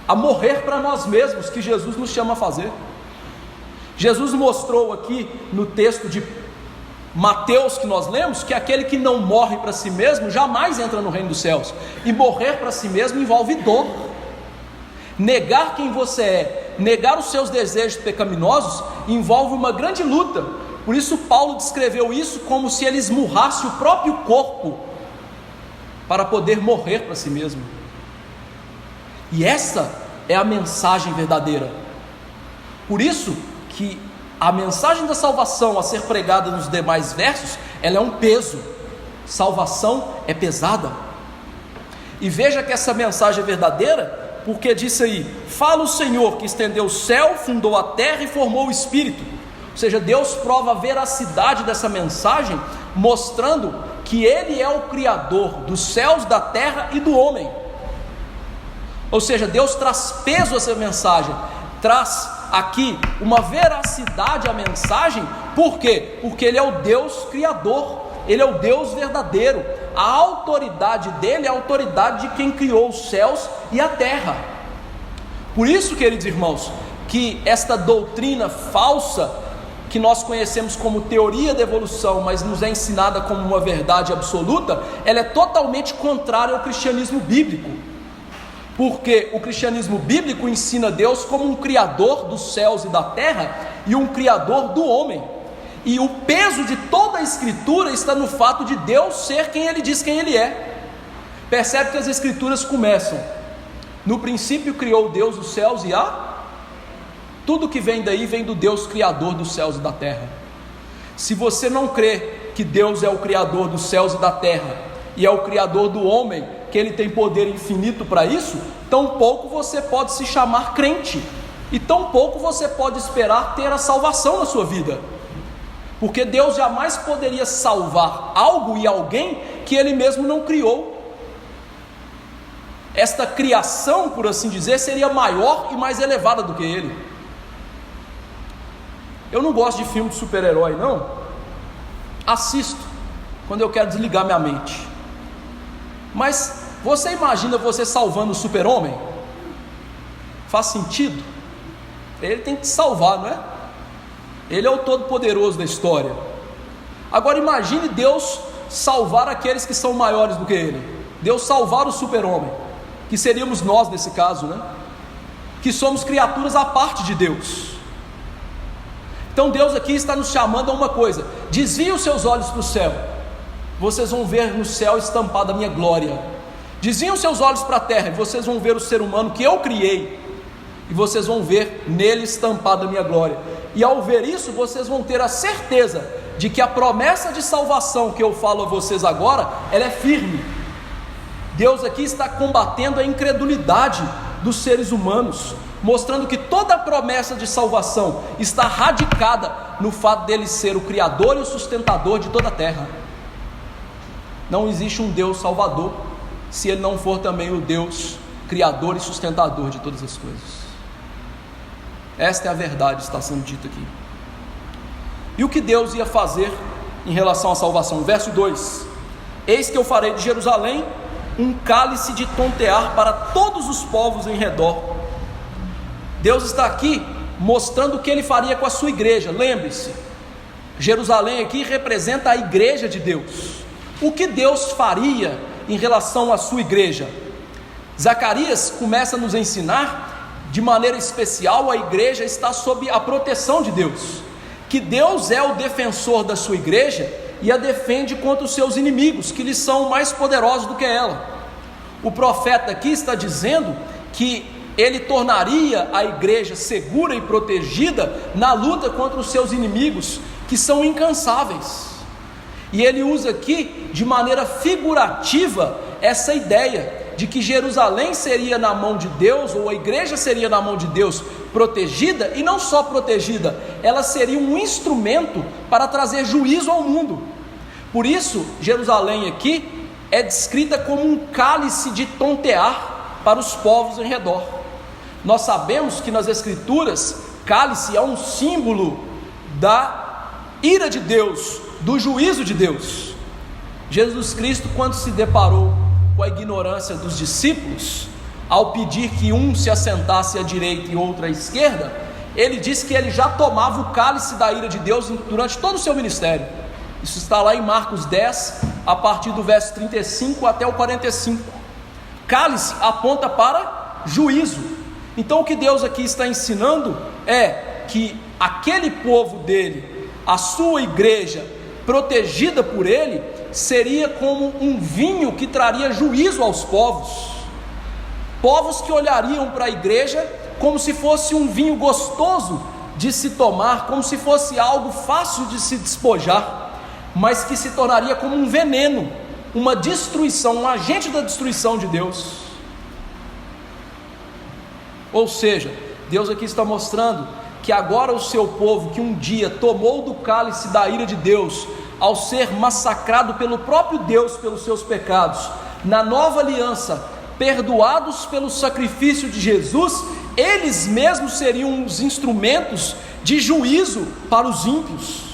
a morrer para nós mesmos, que Jesus nos chama a fazer. Jesus mostrou aqui no texto de Mateus que nós lemos, que aquele que não morre para si mesmo jamais entra no reino dos céus. E morrer para si mesmo envolve dor. Negar quem você é, negar os seus desejos pecaminosos, envolve uma grande luta. Por isso Paulo descreveu isso como se ele esmurrasse o próprio corpo para poder morrer para si mesmo. E essa é a mensagem verdadeira. Por isso que a mensagem da salvação a ser pregada nos demais versos, ela é um peso, salvação é pesada. E veja que essa mensagem é verdadeira, porque disse aí: fala o Senhor que estendeu o céu, fundou a terra e formou o espírito. Ou seja, Deus prova a veracidade dessa mensagem, mostrando que Ele é o Criador dos céus, da terra e do homem. Ou seja, Deus traz peso a essa mensagem, traz aqui uma veracidade à mensagem. Por quê? Porque Ele é o Deus Criador, Ele é o Deus verdadeiro. A autoridade dele é a autoridade de quem criou os céus e a terra. Por isso, queridos irmãos, que esta doutrina falsa, que nós conhecemos como teoria da evolução, mas nos é ensinada como uma verdade absoluta, ela é totalmente contrária ao cristianismo bíblico. Porque o cristianismo bíblico ensina Deus como um criador dos céus e da terra e um criador do homem. E o peso de toda a escritura está no fato de Deus ser quem Ele diz quem Ele é. Percebe que as escrituras começam: no princípio criou Deus os céus e a... Tudo que vem daí vem do Deus criador dos céus e da terra. Se você não crê que Deus é o criador dos céus e da terra e é o criador do homem, que Ele tem poder infinito para isso, tão pouco você pode se chamar crente, e tão pouco você pode esperar ter a salvação na sua vida. Porque Deus jamais poderia salvar algo e alguém que Ele mesmo não criou. Esta criação, por assim dizer, seria maior e mais elevada do que Ele. Eu não gosto de filme de super-herói, não. Assisto quando eu quero desligar minha mente. Mas você imagina você salvando o super-homem? Faz sentido? Ele tem que te salvar, não é? Ele é o todo-poderoso da história. Agora imagine Deus salvar aqueles que são maiores do que Ele. Deus salvar o super-homem, que seríamos nós nesse caso, né? Que somos criaturas à parte de Deus. Então Deus aqui está nos chamando a uma coisa: desvie os seus olhos para o céu, vocês vão ver no céu estampada a minha glória. Desviem os seus olhos para a terra, e vocês vão ver o ser humano que eu criei, e vocês vão ver nele estampada a minha glória. E ao ver isso, vocês vão ter a certeza de que a promessa de salvação que eu falo a vocês agora, ela é firme. Deus aqui está combatendo a incredulidade dos seres humanos, mostrando que toda a promessa de salvação está radicada no fato dele ser o criador e o sustentador de toda a terra. Não existe um Deus salvador se ele não for também o Deus criador e sustentador de todas as coisas. Esta é a verdade que está sendo dita aqui. E o que Deus ia fazer em relação à salvação? Verso 2: eis que eu farei de Jerusalém um cálice de tontear para todos os povos em redor. Deus está aqui mostrando o que Ele faria com a sua igreja. Lembre-se, Jerusalém aqui representa a igreja de Deus. O que Deus faria em relação à sua igreja? Zacarias começa a nos ensinar, de maneira especial, a igreja está sob a proteção de Deus, que Deus é o defensor da sua igreja e a defende contra os seus inimigos, que lhes são mais poderosos do que ela. O profeta aqui está dizendo que ele tornaria a igreja segura e protegida na luta contra os seus inimigos, que são incansáveis. E ele usa aqui de maneira figurativa essa ideia de que Jerusalém seria na mão de Deus, ou a igreja seria na mão de Deus, protegida, e não só protegida, ela seria um instrumento para trazer juízo ao mundo. Por isso, Jerusalém aqui é descrita como um cálice de tontear para os povos em redor. Nós sabemos que nas Escrituras, cálice é um símbolo da ira de Deus, do juízo de Deus. Jesus Cristo, quando se deparou com a ignorância dos discípulos, ao pedir que um se assentasse à direita e outro à esquerda, ele disse que ele já tomava o cálice da ira de Deus durante todo o seu ministério. Isso está lá em Marcos 10, a partir do verso 35 até o 45. Cálice aponta para juízo. Então o que Deus aqui está ensinando é que aquele povo dele, a sua igreja, protegida por ele, seria como um vinho que traria juízo aos povos. Povos que olhariam para a igreja como se fosse um vinho gostoso de se tomar, como se fosse algo fácil de se despojar, mas que se tornaria como um veneno uma destruição, um agente da destruição de Deus. Ou seja, Deus aqui está mostrando que agora o seu povo, que um dia tomou do cálice da ira de Deus, ao ser massacrado pelo próprio Deus pelos seus pecados, na nova aliança, perdoados pelo sacrifício de Jesus, eles mesmos seriam os instrumentos de juízo para os ímpios.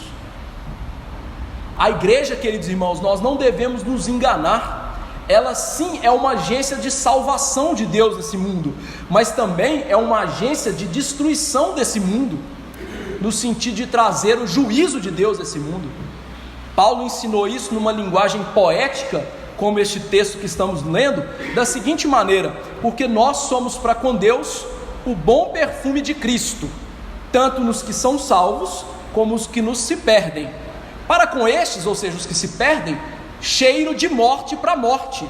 A igreja, queridos irmãos, nós não devemos nos enganar. Ela sim é uma agência de salvação de Deus nesse mundo, mas também é uma agência de destruição desse mundo, no sentido de trazer o juízo de Deus nesse mundo. Paulo ensinou isso numa linguagem poética, como este texto que estamos lendo, da seguinte maneira: porque nós somos para com Deus o bom perfume de Cristo, tanto nos que são salvos, como os que nos se perdem. Para com estes, ou seja, os que se perdem, cheiro de morte para morte.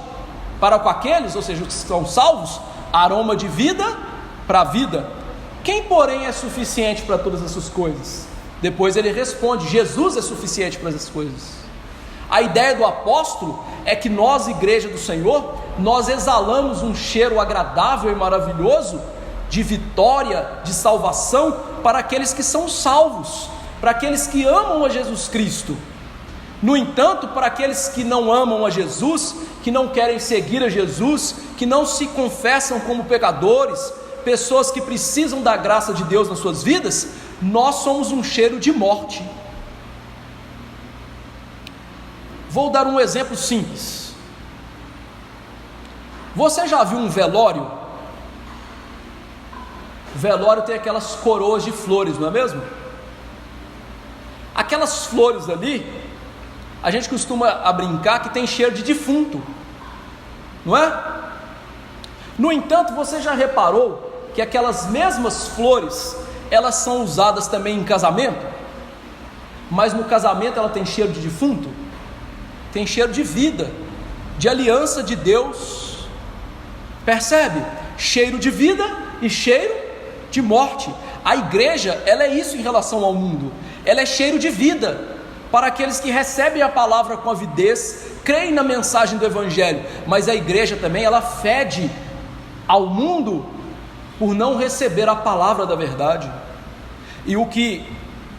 Para com aqueles, ou seja, os que são salvos, aroma de vida para vida. Quem, porém, é suficiente para todas essas coisas? Depois ele responde: Jesus é suficiente para essas coisas. A ideia do apóstolo é que nós, igreja do Senhor, nós exalamos um cheiro agradável e maravilhoso de vitória, de salvação para aqueles que são salvos, para aqueles que amam a Jesus Cristo. No entanto, para aqueles que não amam a Jesus, que não querem seguir a Jesus, que não se confessam como pecadores, pessoas que precisam da graça de Deus nas suas vidas, nós somos um cheiro de morte. Vou dar um exemplo simples. Você já viu um velório? O velório tem aquelas coroas de flores, não é mesmo? Aquelas flores ali, a gente costuma brincar que tem cheiro de defunto, não é? No entanto, você já reparou que aquelas mesmas flores, elas são usadas também em casamento? Mas no casamento ela tem cheiro de defunto? Tem cheiro de vida, de aliança de Deus. Percebe? Cheiro de vida e cheiro de morte. A igreja, ela é isso em relação ao mundo. Ela é cheiro de vida para aqueles que recebem a palavra com avidez, creem na mensagem do evangelho. Mas a igreja também, ela fede ao mundo por não receber a palavra da verdade. E o que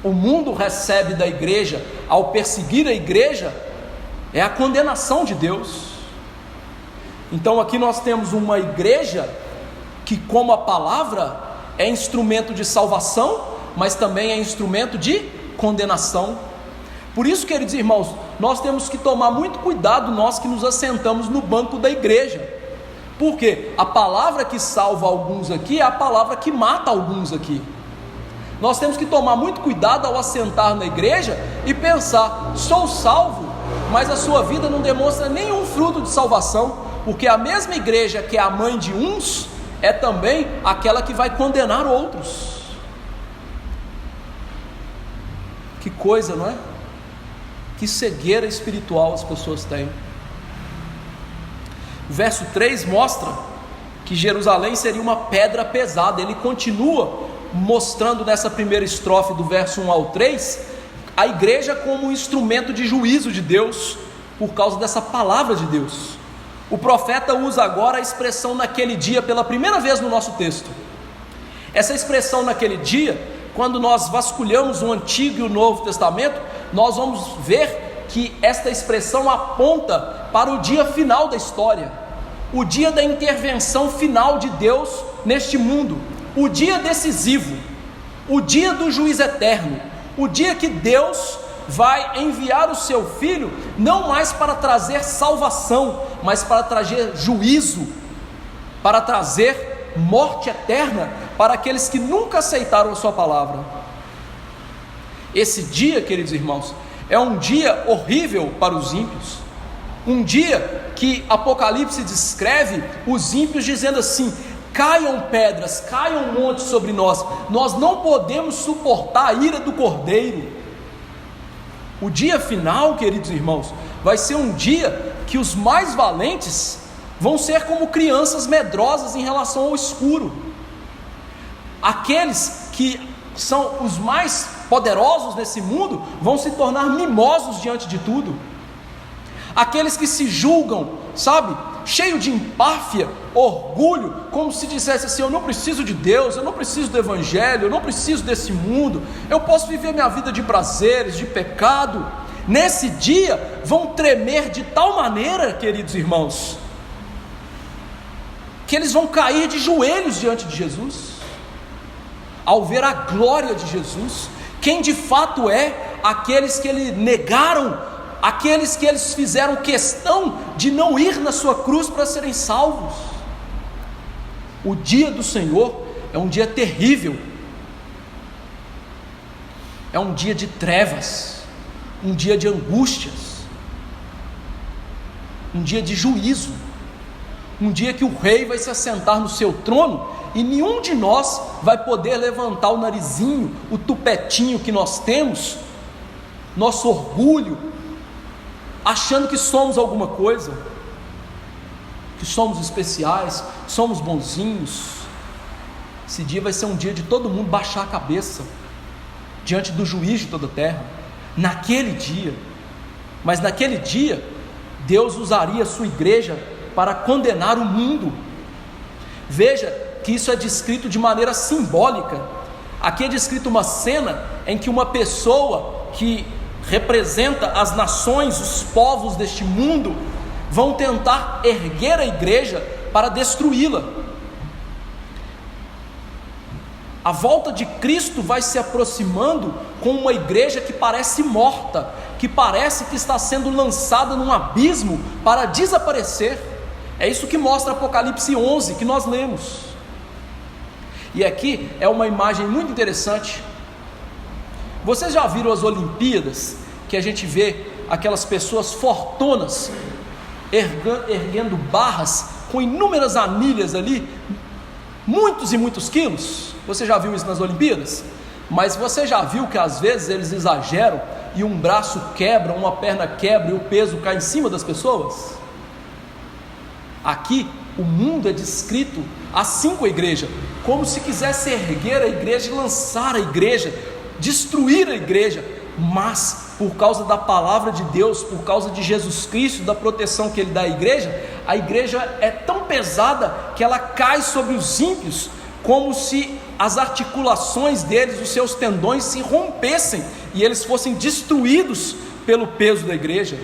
o mundo recebe da igreja ao perseguir a igreja é a condenação de Deus. Então aqui nós temos uma igreja que, como a palavra, é instrumento de salvação, mas também é instrumento de condenação. Por isso, queridos irmãos, nós temos que tomar muito cuidado, nós que nos assentamos no banco da igreja, porque a palavra que salva alguns aqui é a palavra que mata alguns aqui. Nós temos que tomar muito cuidado ao assentar na igreja e pensar: sou salvo, mas a sua vida não demonstra nenhum fruto de salvação, porque a mesma igreja que é a mãe de uns, é também aquela que vai condenar outros. Que coisa, não é? Que cegueira espiritual as pessoas têm. O verso 3 mostra que Jerusalém seria uma pedra pesada. Ele continua mostrando nessa primeira estrofe do verso 1 ao 3, a igreja como um instrumento de juízo de Deus, por causa dessa palavra de Deus. O profeta usa agora a expressão naquele dia pela primeira vez no nosso texto. Essa expressão naquele dia, quando nós vasculhamos o Antigo e o Novo Testamento, nós vamos ver que esta expressão aponta para o dia final da história, o dia da intervenção final de Deus neste mundo, o dia decisivo, o dia do juízo eterno, o dia que Deus vai enviar o seu Filho, não mais para trazer salvação, mas para trazer juízo, para trazer morte eterna para aqueles que nunca aceitaram a sua palavra. Esse dia, queridos irmãos, é um dia horrível para os ímpios, um dia que Apocalipse descreve os ímpios dizendo assim: caiam pedras, caiam montes sobre nós, nós não podemos suportar a ira do Cordeiro. O dia final, queridos irmãos, vai ser um dia que os mais valentes vão ser como crianças medrosas em relação ao escuro. Aqueles que são os mais poderosos nesse mundo vão se tornar mimosos diante de tudo. aqueles que se julgam, sabe, cheio de empáfia, orgulho, como se dissesse assim: eu não preciso de Deus, eu não preciso do Evangelho, eu não preciso desse mundo, eu posso viver minha vida de prazeres, de pecado. Nesse dia vão tremer de tal maneira, queridos irmãos, que eles vão cair de joelhos diante de Jesus, ao ver a glória de Jesus, quem de fato é aqueles que ele negaram, aqueles que eles fizeram questão de não ir na sua cruz para serem salvos. O dia do Senhor é um dia terrível, é um dia de trevas, um dia de angústias, um dia de juízo, um dia que o rei vai se assentar no seu trono e nenhum de nós vai poder levantar o narizinho, o tupetinho que nós temos, nosso orgulho, achando que somos alguma coisa, que somos especiais, somos bonzinhos. Esse dia vai ser um dia de todo mundo baixar a cabeça diante do juiz de toda a terra, naquele dia. Mas naquele dia Deus usaria a sua igreja para condenar o mundo. Veja que isso é descrito de maneira simbólica. Aqui é descrito uma cena em que uma pessoa que representa as nações, os povos deste mundo, vão tentar erguer a igreja para destruí-la. A volta de Cristo vai se aproximando com uma igreja que parece morta, que parece que está sendo lançada num abismo para desaparecer. É isso que mostra Apocalipse 11, que nós lemos. E aqui é uma imagem muito interessante. Vocês já viram as Olimpíadas, que a gente vê aquelas pessoas fortonas erguendo barras com inúmeras anilhas ali, muitos e muitos quilos? Você já viu isso nas Olimpíadas? Mas você já viu que às vezes eles exageram e um braço quebra, uma perna quebra e o peso cai em cima das pessoas? Aqui o mundo é descrito assim com a igreja, como se quisesse erguer a igreja e lançar a igreja, destruir a igreja, mas por causa da palavra de Deus, por causa de Jesus Cristo, da proteção que Ele dá à igreja, a igreja é tão pesada que ela cai sobre os ímpios, como se as articulações deles, os seus tendões se rompessem e eles fossem destruídos pelo peso da igreja.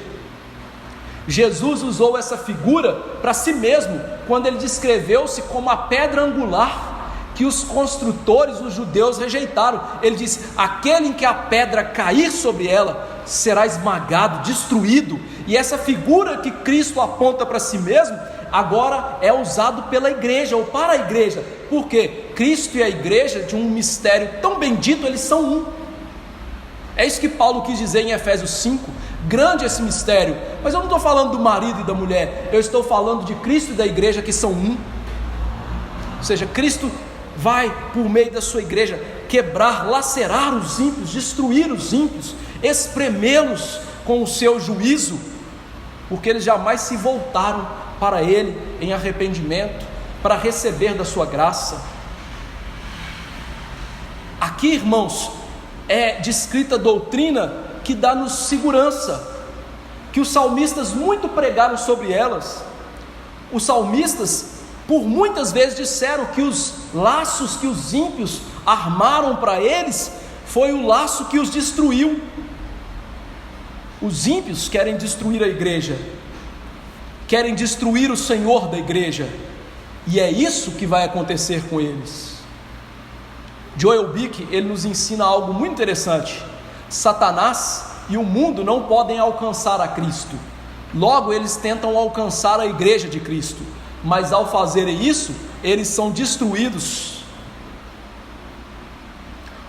Jesus usou essa figura para si mesmo, quando ele descreveu-se como a pedra angular que os construtores, os judeus, rejeitaram. Ele disse: aquele em que a pedra cair sobre ela será esmagado, destruído. E essa figura que Cristo aponta para si mesmo, agora é usado pela igreja, ou para a igreja, porque Cristo e a igreja, de um mistério tão bendito, eles são um. É isso que Paulo quis dizer em Efésios 5, grande esse mistério. Mas eu não estou falando do marido e da mulher, eu estou falando de Cristo e da igreja, que são um. Ou seja, Cristo vai, por meio da sua igreja, quebrar, lacerar os ímpios, destruir os ímpios, espremê-los com o seu juízo, porque eles jamais se voltaram para Ele em arrependimento, para receber da sua graça. Aqui, irmãos, é descrita a doutrina que dá-nos segurança, que os salmistas muito pregaram sobre elas. Os salmistas por muitas vezes disseram que os laços que os ímpios armaram para eles foi o laço que os destruiu. Os ímpios querem destruir a igreja, querem destruir o Senhor da igreja, e é isso que vai acontecer com eles. Joel Bick, ele nos ensina algo muito interessante. Satanás e o mundo não podem alcançar a Cristo, logo eles tentam alcançar a igreja de Cristo, mas ao fazerem isso, eles são destruídos.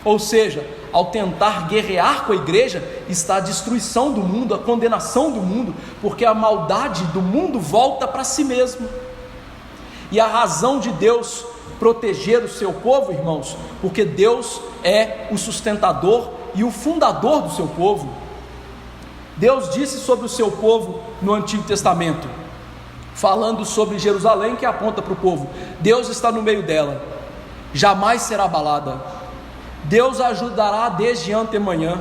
Ou seja, ao tentar guerrear com a igreja, está a destruição do mundo, a condenação do mundo, porque a maldade do mundo volta para si mesmo. E a razão de Deus proteger o seu povo, irmãos, porque Deus é o sustentador e o fundador do seu povo. Deus disse sobre o seu povo no Antigo Testamento, falando sobre Jerusalém, que aponta para o povo: Deus está no meio dela, jamais será abalada. Deus a ajudará desde antemanhã.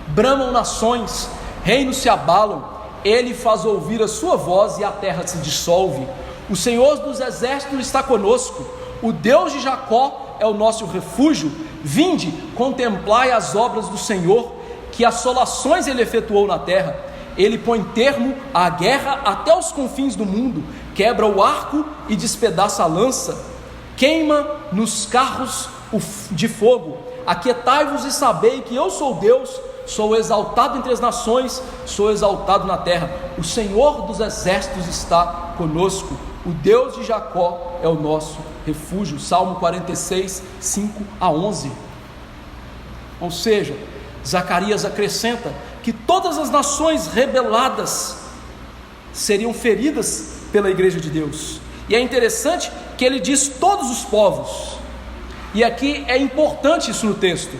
Bramam nações, reinos se abalam, Ele faz ouvir a sua voz e a terra se dissolve. O Senhor dos exércitos está conosco, o Deus de Jacó é o nosso refúgio. Vinde, contemplai as obras do Senhor, que assolações ele efetuou na terra. Ele põe termo à guerra até os confins do mundo, quebra o arco e despedaça a lança, queima nos carros de fogo. Aquietai-vos e sabei que eu sou Deus, sou exaltado entre as nações, sou exaltado na terra. O Senhor dos exércitos está conosco, o Deus de Jacó é o nosso refúgio. Salmo 46, 5-11. Ou seja, Zacarias acrescenta que todas as nações rebeladas seriam feridas pela igreja de Deus. E é interessante que ele diz todos os povos. E aqui é importante isso no texto,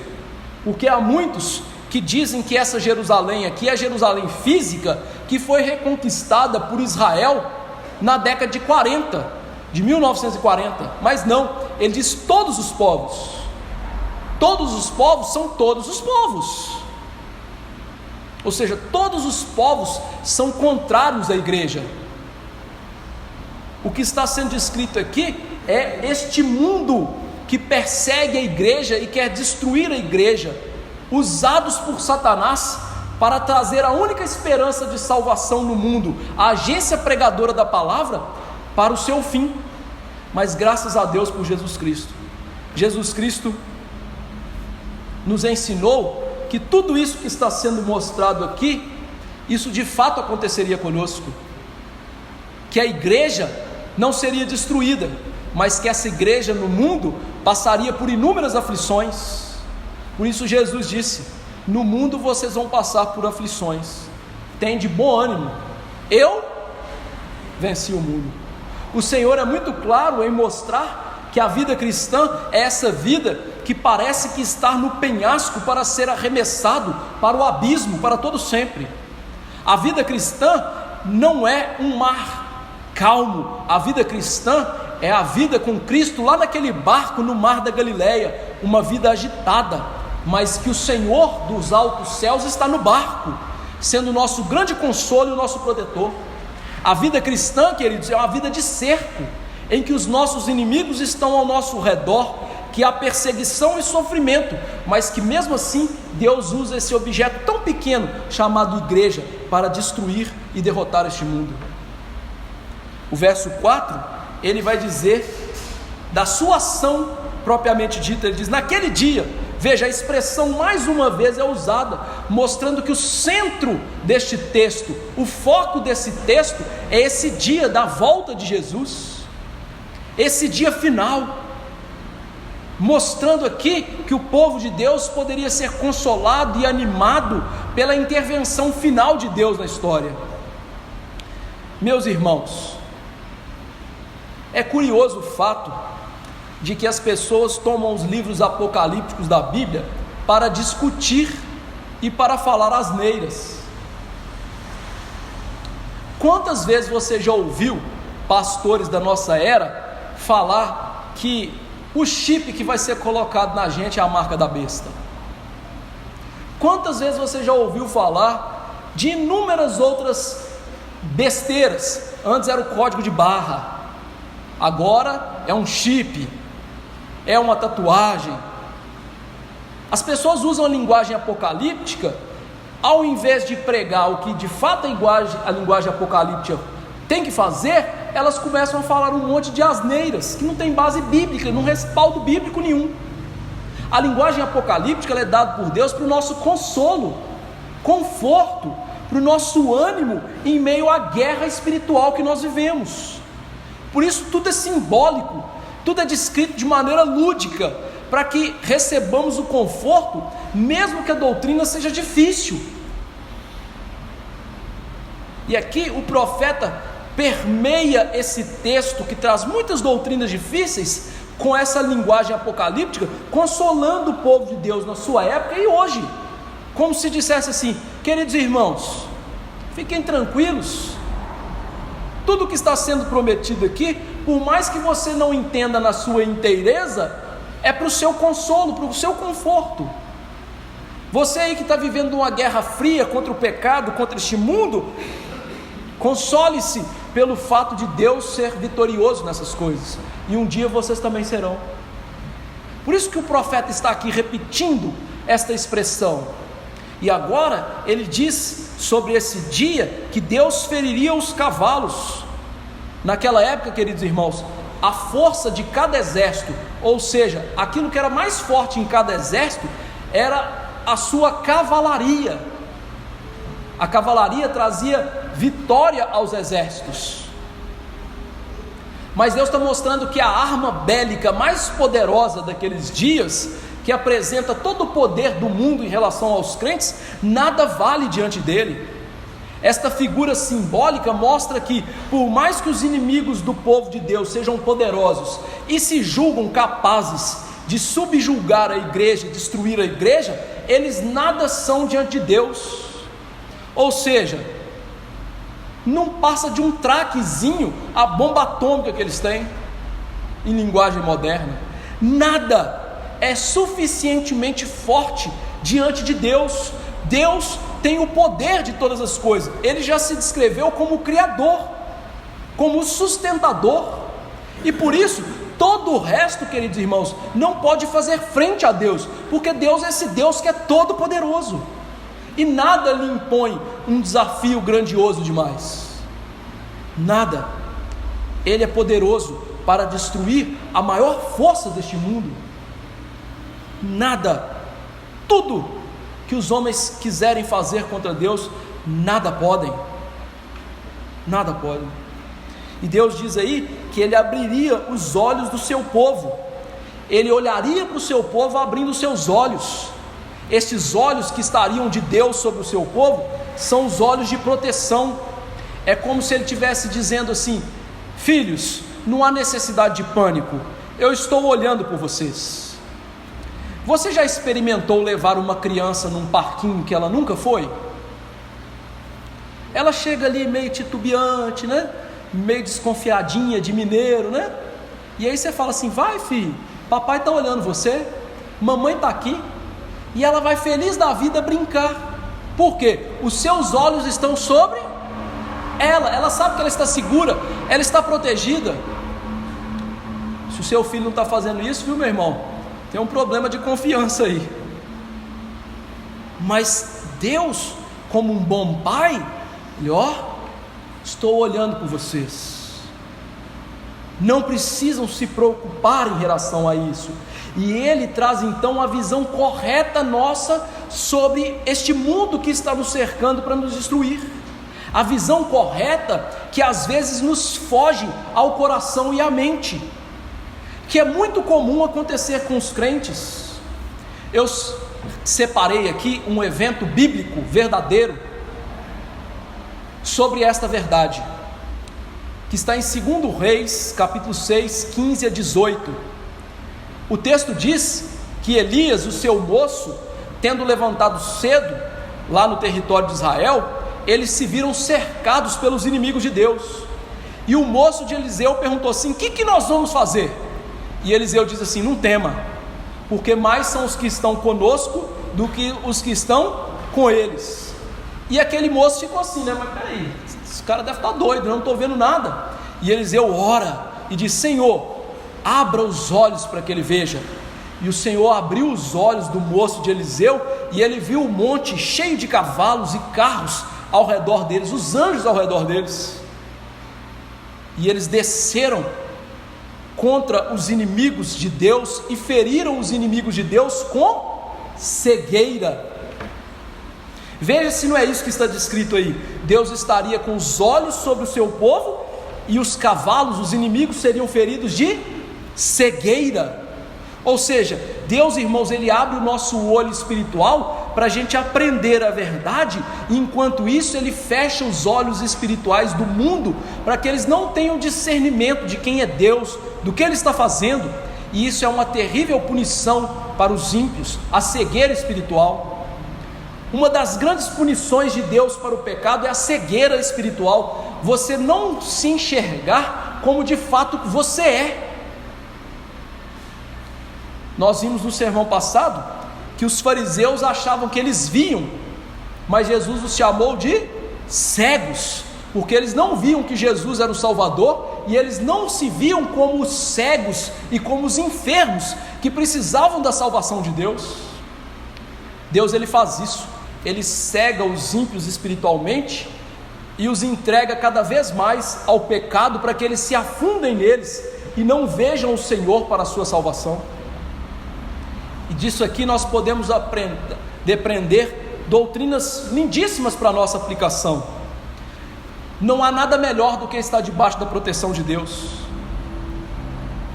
porque há muitos que dizem que essa Jerusalém aqui é a Jerusalém física que foi reconquistada por Israel na década de 40, de 1940, mas não, ele diz todos os povos. Todos os povos são todos os povos, ou seja, todos os povos são contrários à igreja. O que está sendo descrito aqui é este mundo que persegue a igreja e quer destruir a igreja, usados por Satanás para trazer a única esperança de salvação no mundo, a agência pregadora da palavra, para o seu fim. Mas graças a Deus por Jesus Cristo. Jesus Cristo nos ensinou que tudo isso que está sendo mostrado aqui, isso de fato aconteceria conosco, que a igreja não seria destruída, mas que essa igreja no mundo passaria por inúmeras aflições. Por isso Jesus disse: no mundo vocês vão passar por aflições, tem de bom ânimo, eu venci o mundo. O Senhor é muito claro em mostrar que a vida cristã é essa vida que parece que está no penhasco para ser arremessado para o abismo, para todo sempre. A vida cristã não é um mar calmo, a vida cristã é a vida com Cristo lá naquele barco no mar da Galileia, uma vida agitada, mas que o Senhor dos altos céus está no barco, sendo o nosso grande consolo e o nosso protetor. A vida cristã, queridos, é uma vida de cerco, em que os nossos inimigos estão ao nosso redor, que há perseguição e sofrimento, mas que mesmo assim Deus usa esse objeto tão pequeno chamado igreja para destruir e derrotar este mundo. O verso 4, ele vai dizer da sua ação propriamente dita. Ele diz: naquele dia, veja, a expressão mais uma vez é usada, mostrando que o centro deste texto, o foco desse texto é esse dia da volta de Jesus, esse dia final, mostrando aqui que o povo de Deus poderia ser consolado e animado pela intervenção final de Deus na história. Meus irmãos, é curioso o fato de que as pessoas tomam os livros apocalípticos da Bíblia para discutir e para falar asneiras. Quantas vezes você já ouviu pastores da nossa era falar que o chip que vai ser colocado na gente é a marca da besta? Quantas vezes você já ouviu falar de inúmeras outras besteiras? Antes era o código de barra, agora é um chip, é uma tatuagem. As pessoas usam a linguagem apocalíptica, ao invés de pregar o que de fato a linguagem apocalíptica tem que fazer, elas começam a falar um monte de asneiras, que não tem base bíblica, não respaldo bíblico nenhum. A linguagem apocalíptica ela é dada por Deus para o nosso consolo, conforto, para o nosso ânimo em meio à guerra espiritual que nós vivemos. Por isso tudo é simbólico, tudo é descrito de maneira lúdica, para que recebamos o conforto, mesmo que a doutrina seja difícil. E aqui o profeta permeia esse texto que traz muitas doutrinas difíceis, com essa linguagem apocalíptica, consolando o povo de Deus na sua época e hoje, como se dissesse assim: queridos irmãos, fiquem tranquilos, tudo que está sendo prometido aqui, por mais que você não entenda na sua inteireza, é para o seu consolo, para o seu conforto. Você aí que está vivendo uma guerra fria contra o pecado, contra este mundo, Console-se pelo fato de Deus ser vitorioso nessas coisas, e um dia vocês também serão. Por isso que o profeta está aqui repetindo esta expressão. E agora ele diz sobre esse dia que Deus feriria os cavalos. Naquela época, queridos irmãos, a força de cada exército, ou seja, aquilo que era mais forte em cada exército, era a sua cavalaria. A cavalaria trazia vitória aos exércitos. Mas Deus está mostrando que a arma bélica mais poderosa daqueles dias, que apresenta todo o poder do mundo em relação aos crentes, nada vale diante dele. Esta figura simbólica mostra que, por mais que os inimigos do povo de Deus sejam poderosos e se julgam capazes de subjugar a igreja, destruir a igreja, eles nada são diante de Deus. Ou seja, não passa de um traquezinho a bomba atômica que eles têm, em linguagem moderna. Nada é suficientemente forte diante de Deus. Deus tem o poder de todas as coisas. Ele já se descreveu como o Criador, como o sustentador, e por isso todo o resto, queridos irmãos, não pode fazer frente a Deus, porque Deus é esse Deus que é todo poderoso, e nada lhe impõe um desafio grandioso demais. Nada. Ele é poderoso para destruir a maior força deste mundo. Nada. Tudo que os homens quiserem fazer contra Deus, nada podem. Nada podem. E Deus diz aí que Ele abriria os olhos do seu povo. Ele olharia para o seu povo abrindo os seus olhos. Estes olhos que estariam de Deus sobre o seu povo são os olhos de proteção. É como se Ele estivesse dizendo assim: filhos, não há necessidade de pânico, eu estou olhando por vocês. Você já experimentou levar uma criança num parquinho que ela nunca foi? Ela chega ali meio titubeante, né? Meio desconfiadinha de mineiro, né? E aí você fala assim: vai, filho, papai está olhando você, mamãe está aqui. E ela vai feliz da vida brincar. Por quê? Os seus olhos estão sobre ela sabe que ela está segura, ela está protegida. Se o seu filho não está fazendo isso, viu, meu irmão, tem um problema de confiança aí. Mas Deus, como um bom pai, Ele, estou olhando por vocês. Não precisam se preocupar em relação a isso. E Ele traz então a visão correta nossa sobre este mundo que está nos cercando para nos destruir. A visão correta que às vezes nos foge ao coração e à mente, que é muito comum acontecer com os crentes. Eu separei aqui um evento bíblico verdadeiro sobre esta verdade, que está em 2 Reis, capítulo 6, 15 a 18. O texto diz que Elias, o seu moço, tendo levantado cedo lá no território de Israel, eles se viram cercados pelos inimigos de Deus. E o moço de Eliseu perguntou assim: o que nós vamos fazer? E Eliseu diz assim: não tema, porque mais são os que estão conosco do que os que estão com eles. E aquele moço ficou assim, né? Mas peraí, esse cara deve estar doido, eu não estou vendo nada. E Eliseu ora e diz: Senhor, abra os olhos para que ele veja. E o Senhor abriu os olhos do moço de Eliseu, e ele viu um monte cheio de cavalos e carros ao redor deles, os anjos ao redor deles. E eles desceram contra os inimigos de Deus e feriram os inimigos de Deus com cegueira. Veja se não é isso que está descrito aí. Deus estaria com os olhos sobre o seu povo, e os cavalos, os inimigos, seriam feridos de cegueira. Ou seja, Deus, irmãos, Ele abre o nosso olho espiritual para a gente aprender a verdade, e enquanto isso Ele fecha os olhos espirituais do mundo, para que eles não tenham discernimento de quem é Deus, do que Ele está fazendo. E isso é uma terrível punição para os ímpios, a cegueira espiritual. Uma das grandes punições de Deus para o pecado é a cegueira espiritual, você não se enxergar como de fato você é. Nós vimos no sermão passado que os fariseus achavam que eles viam, mas Jesus os chamou de cegos, porque eles não viam que Jesus era o Salvador, e eles não se viam como os cegos e como os enfermos que precisavam da salvação de Deus. Deus, ele faz isso, ele cega os ímpios espiritualmente e os entrega cada vez mais ao pecado, para que eles se afundem neles e não vejam o Senhor para a sua salvação. E disso aqui nós podemos depreender doutrinas lindíssimas para a nossa aplicação. Não há nada melhor do que estar debaixo da proteção de Deus.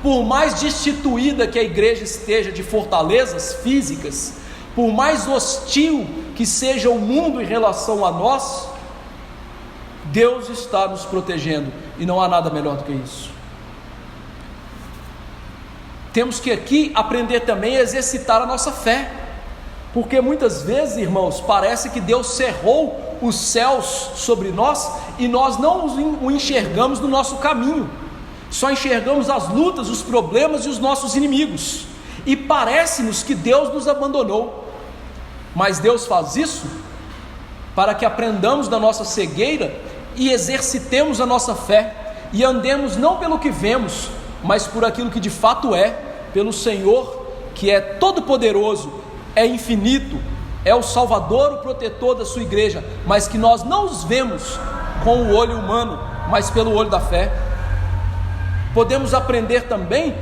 Por mais destituída que a igreja esteja de fortalezas físicas, por mais hostil que seja o mundo em relação a nós, Deus está nos protegendo, e não há nada melhor do que isso. Temos que aqui aprender também a exercitar a nossa fé, porque muitas vezes, irmãos, parece que Deus cerrou os céus sobre nós e nós não o enxergamos no nosso caminho, só enxergamos as lutas, os problemas e os nossos inimigos, e parece-nos que Deus nos abandonou. Mas Deus faz isso para que aprendamos da nossa cegueira e exercitemos a nossa fé, e andemos não pelo que vemos, mas por aquilo que de fato é, pelo Senhor, que é todo poderoso, é infinito, é o Salvador, o protetor da sua igreja, mas que nós não os vemos com o olho humano, mas pelo olho da fé. Podemos aprender também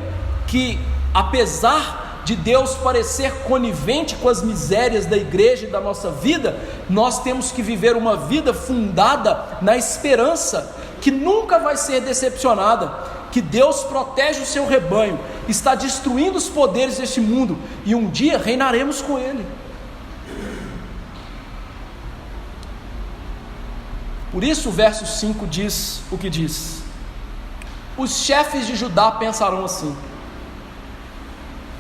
que, apesar de Deus parecer conivente com as misérias da igreja e da nossa vida, nós temos que viver uma vida fundada na esperança, que nunca vai ser decepcionada, que Deus protege o seu rebanho, está destruindo os poderes deste mundo, e um dia reinaremos com Ele. Por isso o verso 5 diz o que diz: os chefes de Judá pensarão assim: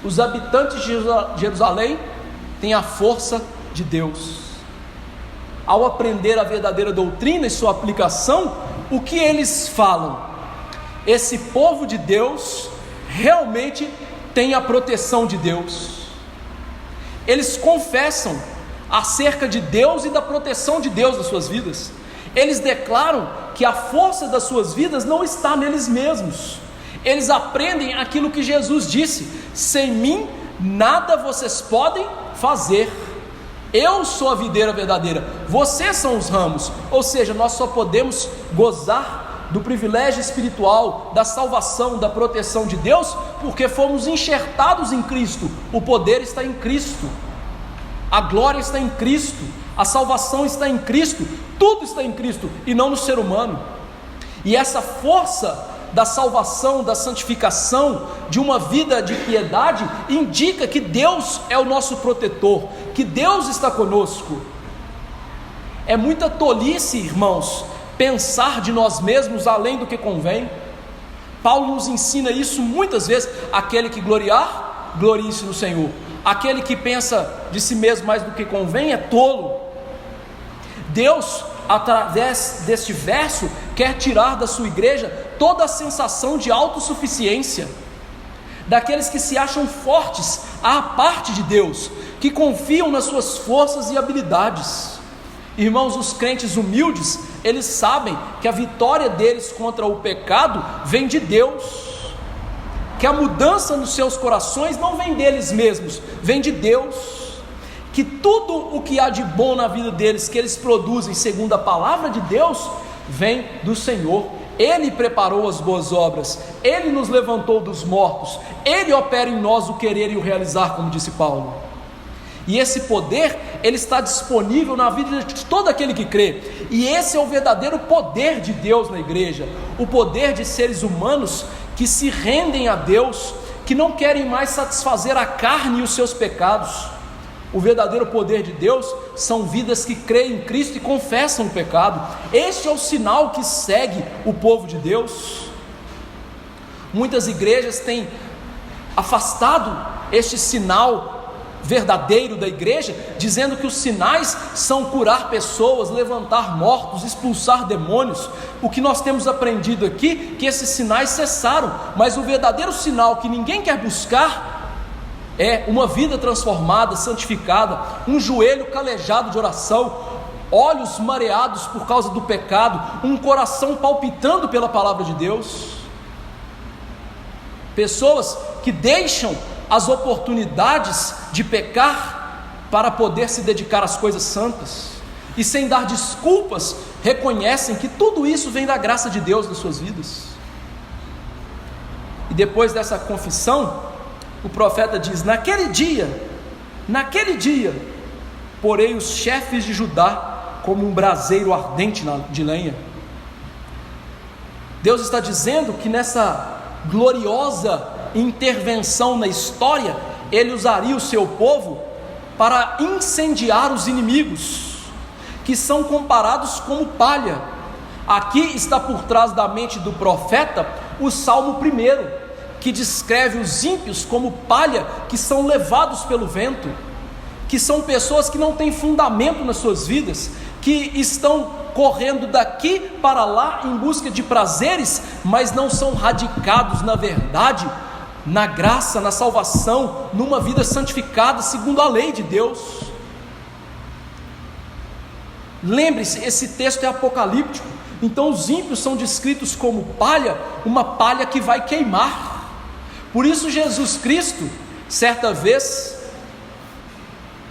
os habitantes de Jerusalém têm a força de Deus. Ao aprender a verdadeira doutrina e sua aplicação, o que eles falam? Esse povo de Deus realmente tem a proteção de Deus. Eles confessam acerca de Deus e da proteção de Deus nas suas vidas. Eles declaram que a força das suas vidas não está neles mesmos. Eles aprendem aquilo que Jesus disse: sem mim nada vocês podem fazer. Eu sou a videira verdadeira, vocês são os ramos. Ou seja, nós só podemos gozar do privilégio espiritual, da salvação, da proteção de Deus, porque fomos enxertados em Cristo. O poder está em Cristo, a glória está em Cristo, a salvação está em Cristo, tudo está em Cristo e não no ser humano. E essa força da salvação, da santificação, de uma vida de piedade, indica que Deus é o nosso protetor, que Deus está conosco. É muita tolice, irmãos, pensar de nós mesmos além do que convém. Paulo nos ensina isso muitas vezes: aquele que gloriar, glorie-se no Senhor. Aquele que pensa de si mesmo mais do que convém é tolo. Deus, através deste verso, quer tirar da sua igreja toda a sensação de autossuficiência, daqueles que se acham fortes à parte de Deus, que confiam nas suas forças e habilidades. Irmãos, os crentes humildes, eles sabem que a vitória deles contra o pecado vem de Deus, que a mudança nos seus corações não vem deles mesmos, vem de Deus, que tudo o que há de bom na vida deles, que eles produzem segundo a palavra de Deus, vem do Senhor. Ele preparou as boas obras, Ele nos levantou dos mortos, Ele opera em nós o querer e o realizar, como disse Paulo. E esse poder, ele está disponível na vida de todo aquele que crê. E esse é o verdadeiro poder de Deus na igreja, o poder de seres humanos que se rendem a Deus, que não querem mais satisfazer a carne e os seus pecados. O verdadeiro poder de Deus são vidas que creem em Cristo e confessam o pecado. Este é o sinal que segue o povo de Deus. Muitas igrejas têm afastado este sinal verdadeiro da igreja, dizendo que os sinais são curar pessoas, levantar mortos, expulsar demônios. O que nós temos aprendido aqui, que esses sinais cessaram, mas o verdadeiro sinal que ninguém quer buscar é uma vida transformada, santificada, um joelho calejado de oração, olhos mareados por causa do pecado, um coração palpitando pela palavra de Deus. Pessoas que deixam as oportunidades de pecar para poder se dedicar às coisas santas, e sem dar desculpas, reconhecem que tudo isso vem da graça de Deus nas suas vidas. E depois dessa confissão, o profeta diz: naquele dia, porei os chefes de Judá como um braseiro ardente de lenha. Deus está dizendo que nessa gloriosa intervenção na história, Ele usaria o seu povo para incendiar os inimigos, que são comparados como palha. Aqui está por trás da mente do profeta o Salmo 1, que descreve os ímpios como palha que são levados pelo vento, que são pessoas que não têm fundamento nas suas vidas, que estão correndo daqui para lá em busca de prazeres, mas não são radicados na verdade, na graça, na salvação, numa vida santificada segundo a lei de Deus. Lembre-se, esse texto é apocalíptico. Então os ímpios são descritos como palha, uma palha que vai queimar. Por isso Jesus Cristo, certa vez,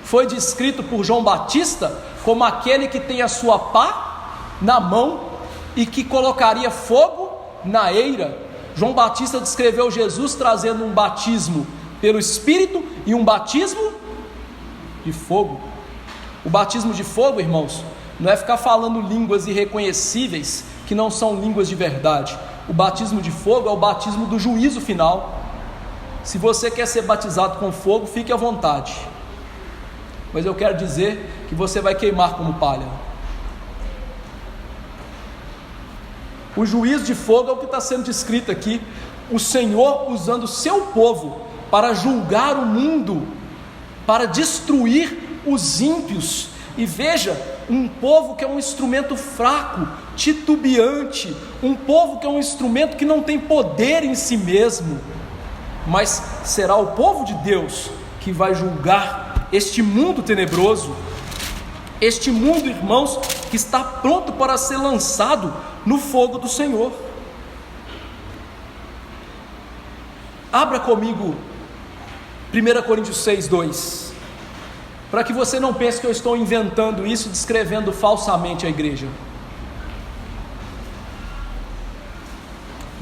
foi descrito por João Batista como aquele que tem a sua pá na mão e que colocaria fogo na eira. João Batista descreveu Jesus trazendo um batismo pelo Espírito e um batismo de fogo. O batismo de fogo, irmãos, não é ficar falando línguas irreconhecíveis que não são línguas de verdade. O batismo de fogo é o batismo do juízo final. Se você quer ser batizado com fogo, fique à vontade, mas eu quero dizer que você vai queimar como palha. O juízo de fogo é o que está sendo descrito aqui, o Senhor usando o seu povo para julgar o mundo, para destruir os ímpios. E veja, um povo que é um instrumento fraco, titubeante, um povo que é um instrumento que não tem poder em si mesmo, mas será o povo de Deus que vai julgar este mundo tenebroso, este mundo, irmãos, que está pronto para ser lançado no fogo do Senhor. Abra comigo 1 Coríntios 6:2, para que você não pense que eu estou inventando isso, descrevendo falsamente a igreja.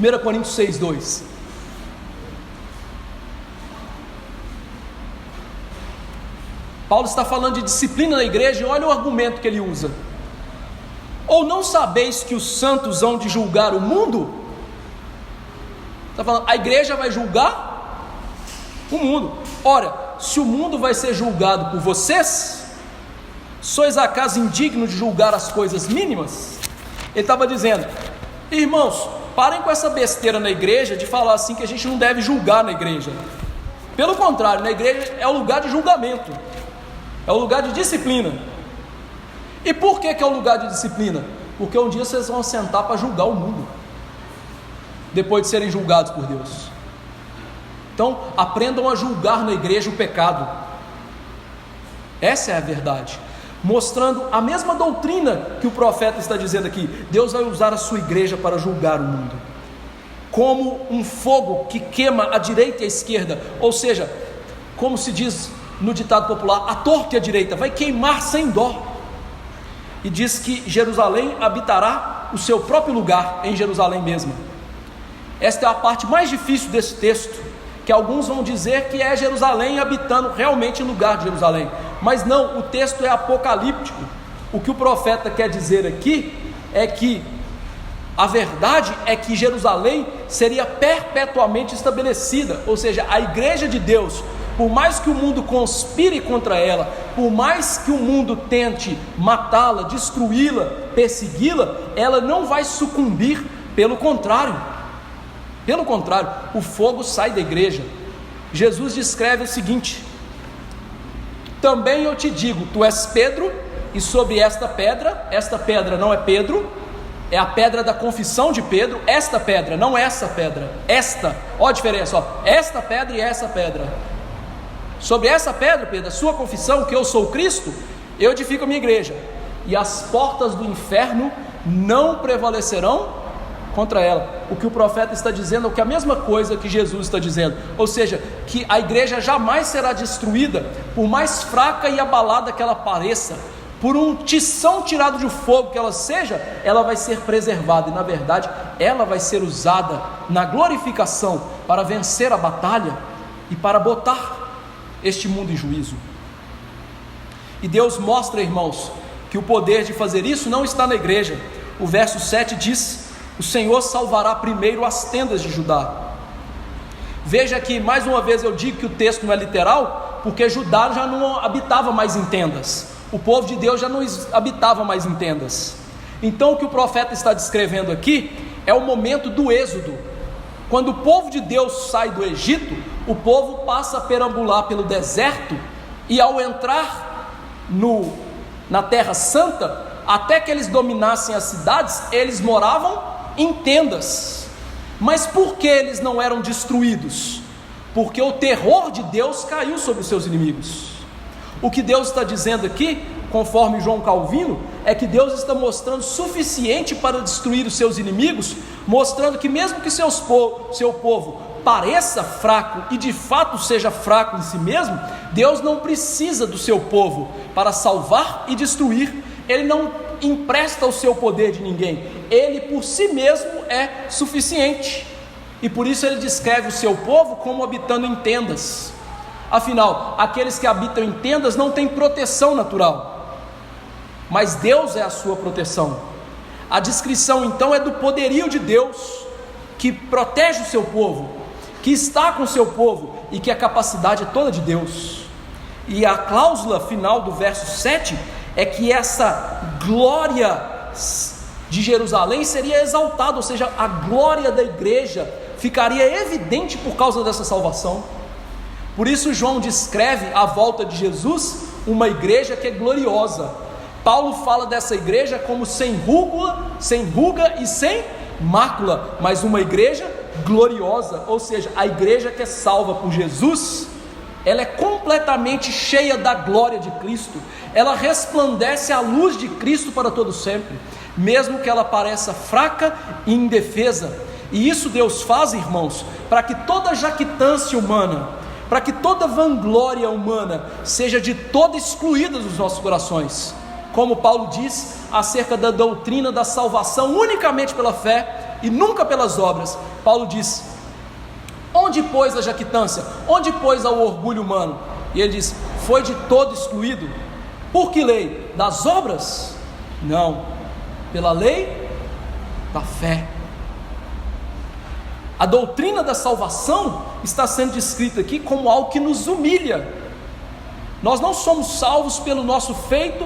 1 Coríntios 6:2. Paulo está falando de disciplina na igreja, e olha o argumento que ele usa: ou não sabeis que os santos hão de julgar o mundo? Está falando, a igreja vai julgar o mundo. Ora, se o mundo vai ser julgado por vocês, sois acaso indignos de julgar as coisas mínimas? Ele estava dizendo: irmãos, parem com essa besteira na igreja de falar assim que a gente não deve julgar na igreja. Pelo contrário, na igreja é o lugar de julgamento, é o lugar de disciplina. E por que é o lugar de disciplina? Porque um dia vocês vão sentar para julgar o mundo, depois de serem julgados por Deus. Então aprendam a julgar na igreja o pecado. Essa é a verdade, mostrando a mesma doutrina que o profeta está dizendo aqui. Deus vai usar a sua igreja para julgar o mundo, como um fogo que queima à direita e à esquerda, ou seja, como se diz no ditado popular, a torta e a direita, vai queimar sem dó. E diz que Jerusalém habitará o seu próprio lugar, em Jerusalém mesmo. Esta é a parte mais difícil desse texto, que alguns vão dizer que é Jerusalém habitando realmente no lugar de Jerusalém, mas não, o texto é apocalíptico. O que o profeta quer dizer aqui é que a verdade é que Jerusalém seria perpetuamente estabelecida, ou seja, a igreja de Deus, por mais que o mundo conspire contra ela, por mais que o mundo tente matá-la, destruí-la, persegui-la, ela não vai sucumbir. Pelo contrário, o fogo sai da igreja. Jesus descreve o seguinte: também eu te digo, tu és Pedro, e sobre esta pedra não é Pedro, é a pedra da confissão de Pedro, esta pedra, não essa pedra, esta, olha a diferença, ó, esta pedra e essa pedra. Sobre essa pedra, Pedro, a sua confissão, que eu sou Cristo, eu edifico a minha igreja. e as portas do inferno não prevalecerão contra ela. O que o profeta está dizendo é a mesma coisa que Jesus está dizendo, ou seja, que a igreja jamais será destruída, por mais fraca e abalada que ela pareça, por um tição tirado de fogo que ela seja, ela vai ser preservada, e na verdade ela vai ser usada na glorificação para vencer a batalha e para botar este mundo em juízo. E Deus mostra, irmãos, que o poder de fazer isso não está na igreja. O verso 7 diz: o Senhor salvará primeiro as tendas de Judá. Veja que mais uma vez eu digo que o texto não é literal, porque Judá já não habitava mais em tendas, o povo de Deus já não habitava mais em tendas. Então o que o profeta está descrevendo aqui é o momento do êxodo. Quando o povo de Deus sai do Egito, o povo passa a perambular pelo deserto, e ao entrar na terra santa, até que eles dominassem as cidades, eles moravam em tendas. Mas por que eles não eram destruídos? Porque o terror de Deus caiu sobre os seus inimigos. O que Deus está dizendo aqui, conforme João Calvino, é que Deus está mostrando suficiente para destruir os seus inimigos, mostrando que mesmo que seu povo pareça fraco e de fato seja fraco em si mesmo, Deus não precisa do seu povo para salvar e destruir. Ele não empresta o seu poder de ninguém, ele por si mesmo é suficiente, e por isso ele descreve o seu povo como habitando em tendas. Afinal, aqueles que habitam em tendas não têm proteção natural, mas Deus é a sua proteção. A descrição então é do poderio de Deus, que protege o seu povo, que está com o seu povo, e que a capacidade é toda de Deus. E a cláusula final do verso 7 é que essa glória de Jerusalém seria exaltada, ou seja, a glória da igreja ficaria evidente por causa dessa salvação. Por isso João descreve a volta de Jesus uma igreja que é gloriosa. Paulo fala dessa igreja como sem ruga e sem mácula, mas uma igreja gloriosa, ou seja, a igreja que é salva por Jesus, ela é completamente cheia da glória de Cristo, ela resplandece a luz de Cristo para todo sempre, mesmo que ela pareça fraca e indefesa. E isso Deus faz, irmãos, para que toda jactância humana, para que toda vanglória humana seja de toda excluída dos nossos corações. Como Paulo diz acerca da doutrina da salvação unicamente pela fé e nunca pelas obras, Paulo diz: onde pôs a jactância? Onde pôs o orgulho humano? E ele diz: foi de todo excluído. Por que lei? Das obras? Não, pela lei da fé. A doutrina da salvação está sendo descrita aqui como algo que nos humilha. Nós não somos salvos pelo nosso feito,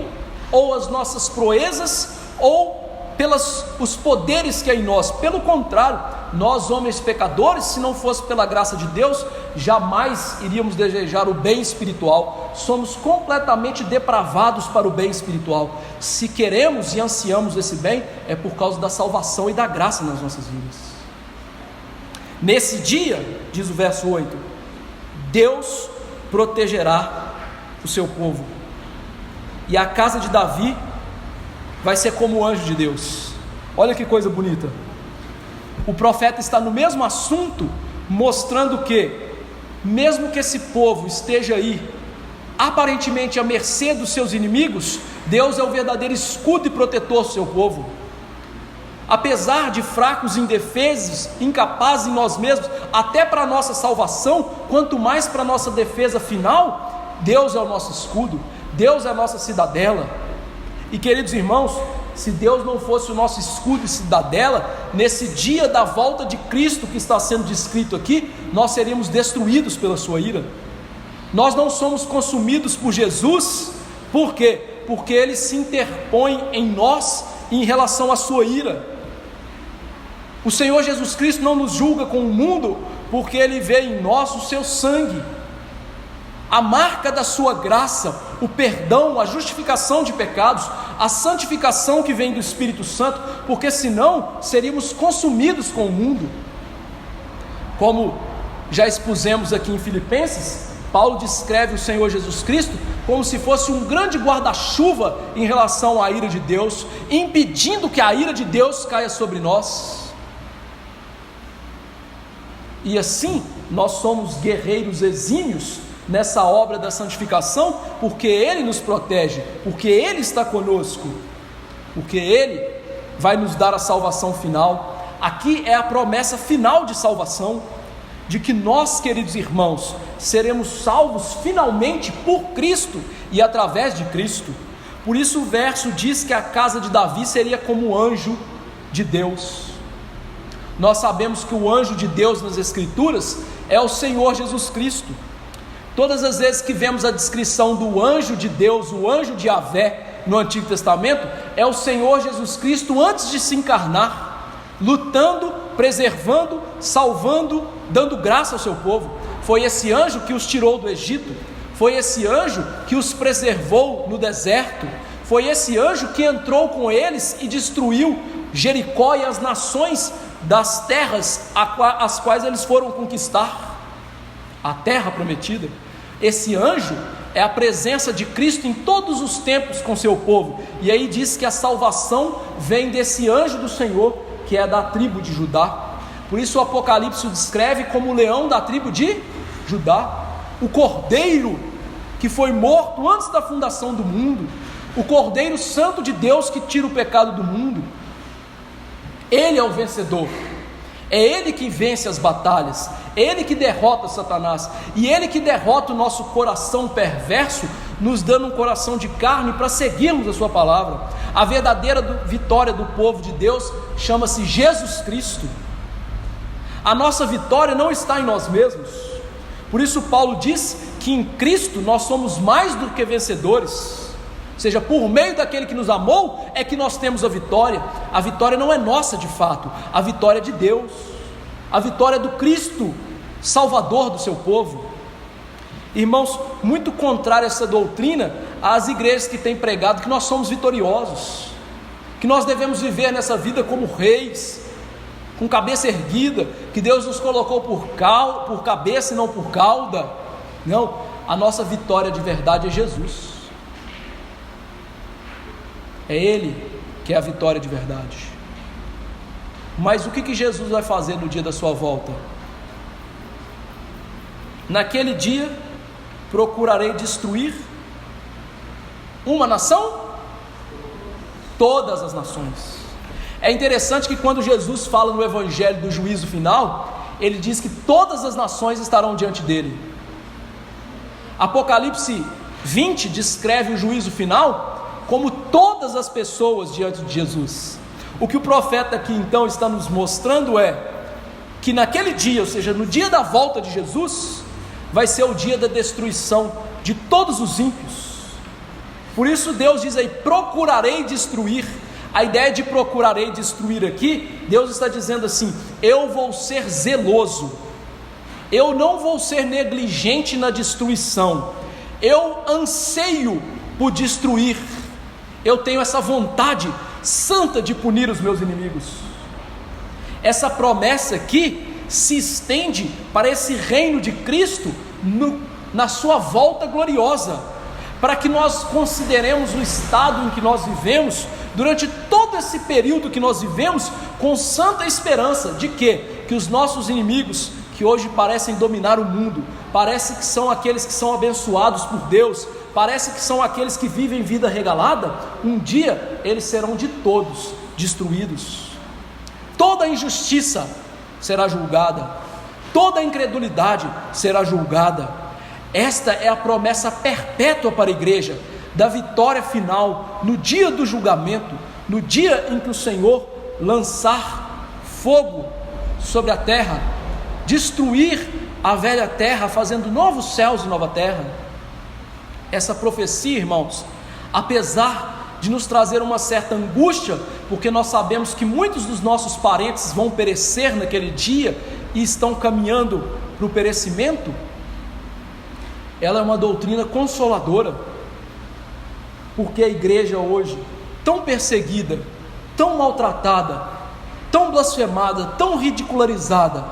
ou as nossas proezas, ou pelos poderes que há em nós. Pelo contrário, nós homens pecadores, se não fosse pela graça de Deus, jamais iríamos desejar o bem espiritual. Somos completamente depravados para o bem espiritual. Se queremos e ansiamos esse bem, é por causa da salvação e da graça nas nossas vidas. Nesse dia, diz o verso 8, Deus protegerá o seu povo, e a casa de Davi vai ser como o anjo de Deus. Olha que coisa bonita. O profeta está no mesmo assunto, mostrando que, mesmo que esse povo esteja aí, aparentemente à mercê dos seus inimigos, Deus é o verdadeiro escudo e protetor do seu povo. Apesar de fracos, indefesos, incapazes em nós mesmos, até para a nossa salvação, quanto mais para a nossa defesa final, Deus é o nosso escudo, Deus é a nossa cidadela. E queridos irmãos, se Deus não fosse o nosso escudo e cidadela, nesse dia da volta de Cristo que está sendo descrito aqui, nós seríamos destruídos pela sua ira. Nós não somos consumidos por Jesus, por quê? Porque Ele se interpõe em nós em relação à sua ira. O Senhor Jesus Cristo não nos julga com o mundo, porque Ele vê em nós o seu sangue, a marca da sua graça, o perdão, a justificação de pecados, a santificação que vem do Espírito Santo, porque senão seríamos consumidos com o mundo. Como já expusemos aqui em Filipenses, Paulo descreve o Senhor Jesus Cristo como se fosse um grande guarda-chuva em relação à ira de Deus, impedindo que a ira de Deus caia sobre nós. E assim, nós somos guerreiros exímios nessa obra da santificação, porque Ele nos protege, porque Ele está conosco, porque Ele vai nos dar a salvação final. Aqui é a promessa final de salvação, de que nós, queridos irmãos, seremos salvos finalmente por Cristo e através de Cristo. Por isso o verso diz que a casa de Davi seria como o anjo de Deus. Nós sabemos que o anjo de Deus nas Escrituras é o Senhor Jesus Cristo. Todas as vezes que vemos a descrição do anjo de Deus, o anjo de Yahvé no Antigo Testamento, é o Senhor Jesus Cristo antes de se encarnar, lutando, preservando, salvando, dando graça ao seu povo. Foi esse anjo que os tirou do Egito, foi esse anjo que os preservou no deserto, foi esse anjo que entrou com eles e destruiu Jericó e as nações das terras as quais eles foram conquistar, a terra prometida. Esse anjo é a presença de Cristo em todos os tempos com seu povo, e aí diz que a salvação vem desse anjo do Senhor, que é da tribo de Judá. Por isso o Apocalipse o descreve como o leão da tribo de Judá, o cordeiro que foi morto antes da fundação do mundo, o cordeiro santo de Deus que tira o pecado do mundo. Ele é o vencedor, é Ele que vence as batalhas, Ele que derrota Satanás, e Ele que derrota o nosso coração perverso, nos dando um coração de carne para seguirmos a sua palavra. A verdadeira vitória do povo de Deus chama-se Jesus Cristo. A nossa vitória não está em nós mesmos, por isso Paulo diz que em Cristo nós somos mais do que vencedores. Ou seja, por meio daquele que nos amou é que nós temos a vitória. A vitória não é nossa de fato, a vitória é de Deus, a vitória é do Cristo, Salvador do seu povo. Irmãos, muito contrário a essa doutrina, às igrejas que têm pregado que nós somos vitoriosos, que nós devemos viver nessa vida como reis, com cabeça erguida, que Deus nos colocou por cabeça e não por cauda. Não, a nossa vitória de verdade é Jesus. É Ele que é a vitória de verdade. Mas o que Jesus vai fazer no dia da sua volta? Naquele dia procurarei destruir uma nação? Todas as nações. É interessante que quando Jesus fala no evangelho do juízo final, ele diz que todas as nações estarão diante dele. Apocalipse 20 descreve o juízo final como todas as pessoas diante de Jesus. O que o profeta aqui então está nos mostrando é que naquele dia, ou seja, no dia da volta de Jesus, vai ser o dia da destruição de todos os ímpios. Por isso Deus diz aí, procurarei destruir. A ideia de procurarei destruir aqui, Deus está dizendo assim, eu vou ser zeloso, eu não vou ser negligente na destruição, eu anseio por destruir, eu tenho essa vontade santa de punir os meus inimigos. Essa promessa aqui se estende para esse reino de Cristo na sua volta gloriosa, para que nós consideremos o estado em que nós vivemos durante todo esse período que nós vivemos com santa esperança de quê? Que os nossos inimigos, que hoje parecem dominar o mundo, parece que são aqueles que são abençoados por Deus, parece que são aqueles que vivem vida regalada, um dia eles serão de todos destruídos. Toda injustiça será julgada, toda incredulidade será julgada. Esta é a promessa perpétua para a igreja, da vitória final, no dia do julgamento, no dia em que o Senhor lançar fogo sobre a terra, destruir a velha terra, fazendo novos céus e nova terra. Essa profecia, irmãos, apesar de nos trazer uma certa angústia, porque nós sabemos que muitos dos nossos parentes vão perecer naquele dia e estão caminhando para o perecimento, ela é uma doutrina consoladora, porque a igreja hoje, tão perseguida, tão maltratada, tão blasfemada, tão ridicularizada,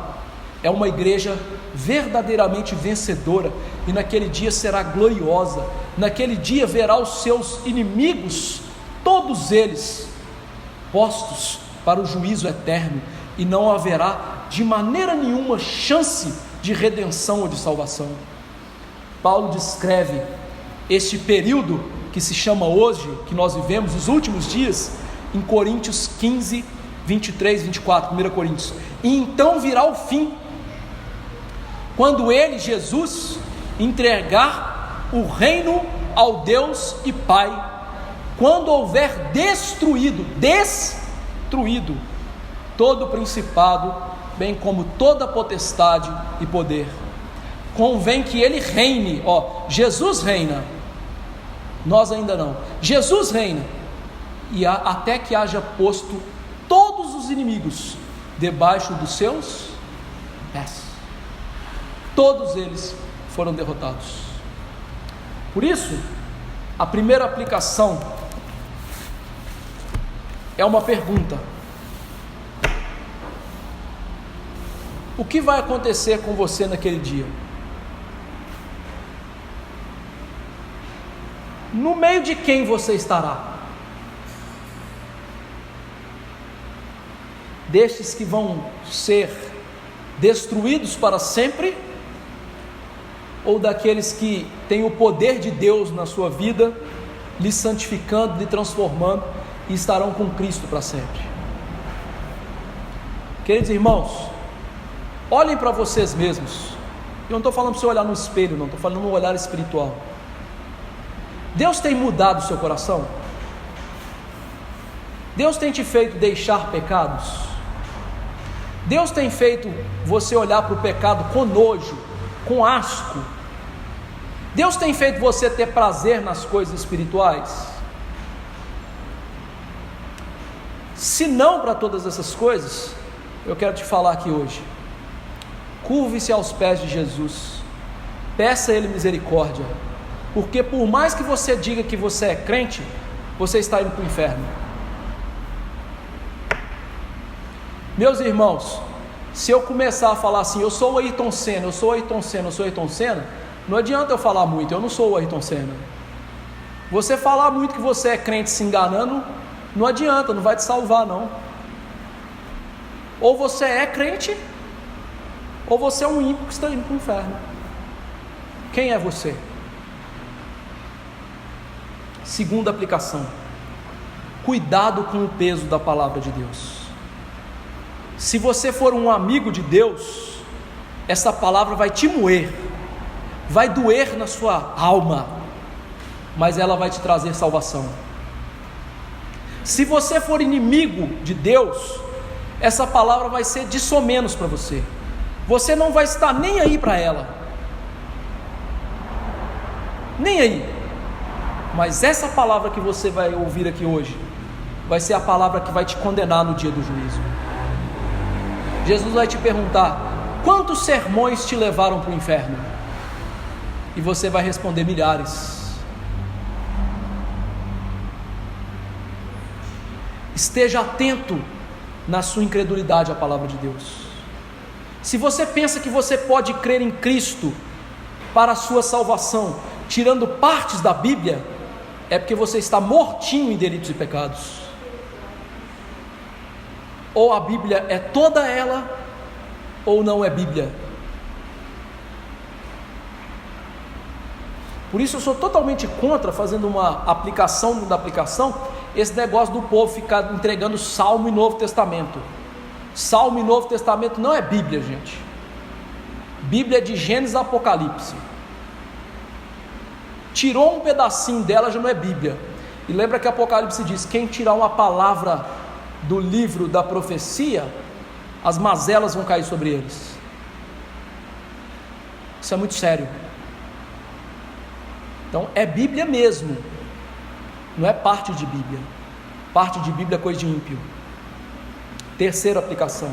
é uma igreja verdadeiramente vencedora, e naquele dia será gloriosa. Naquele dia verá os seus inimigos, todos eles, postos para o juízo eterno, e não haverá de maneira nenhuma chance de redenção ou de salvação. Paulo descreve este período que se chama hoje, que nós vivemos, os últimos dias, em Coríntios 15, 23, 24, 1 Coríntios. E então virá o fim, quando ele, Jesus, entregar o reino ao Deus e Pai, quando houver destruído todo o principado, bem como toda potestade e poder. Convém que ele reine, Jesus reina, nós ainda não. Jesus reina, e até que haja posto todos os inimigos debaixo dos seus pés. Todos eles foram derrotados. Por isso, a primeira aplicação é uma pergunta: o que vai acontecer com você naquele dia? No meio de quem você estará? Destes que vão ser destruídos para sempre, ou daqueles que têm o poder de Deus na sua vida, lhe santificando, lhe transformando, e estarão com Cristo para sempre? Queridos irmãos, olhem para vocês mesmos. Eu não estou falando para você olhar no espelho, não, estou falando no olhar espiritual. Deus tem mudado o seu coração? Deus tem te feito deixar pecados? Deus tem feito você olhar para o pecado com nojo, com asco? Deus tem feito você ter prazer nas coisas espirituais? Se não para todas essas coisas, eu quero te falar aqui hoje: curve-se aos pés de Jesus, peça a Ele misericórdia, porque por mais que você diga que você é crente, você está indo para o inferno. Meus irmãos, se eu começar a falar assim, eu sou o Ayrton Senna, eu sou o Ayrton Senna, eu sou o Ayrton Senna, não adianta eu falar muito, eu não sou o Ayrton Senna. Você falar muito que você é crente se enganando, não adianta, não vai te salvar não. Ou você é crente, ou você é um ímpio que está indo para o inferno. Quem é você? Segunda aplicação: cuidado com o peso da palavra de Deus. Se você for um amigo de Deus, essa palavra vai te moer, vai doer na sua alma, mas ela vai te trazer salvação. Se você for inimigo de Deus, essa palavra vai ser de somenos para você. Você não vai estar nem aí para ela, nem aí. Mas essa palavra que você vai ouvir aqui hoje vai ser a palavra que vai te condenar no dia do juízo. Jesus vai te perguntar: quantos sermões te levaram para o inferno? E você vai responder: milhares. Esteja atento na sua incredulidade à palavra de Deus. Se você pensa que você pode crer em Cristo para a sua salvação, tirando partes da Bíblia, é porque você está mortinho em delitos e pecados. Ou a Bíblia é toda ela, ou não é Bíblia. Por isso eu sou totalmente contra, fazendo uma aplicação da aplicação, esse negócio do povo ficar entregando Salmo e Novo Testamento. Salmo e Novo Testamento não é Bíblia, gente. Bíblia é de Gênesis a Apocalipse. Tirou um pedacinho dela, já não é Bíblia. E lembra que Apocalipse diz: quem tirar uma palavra do livro da profecia, as mazelas vão cair sobre eles. Isso é muito sério. Então é Bíblia mesmo, não é parte de Bíblia. Parte de Bíblia é coisa de ímpio. Terceira aplicação: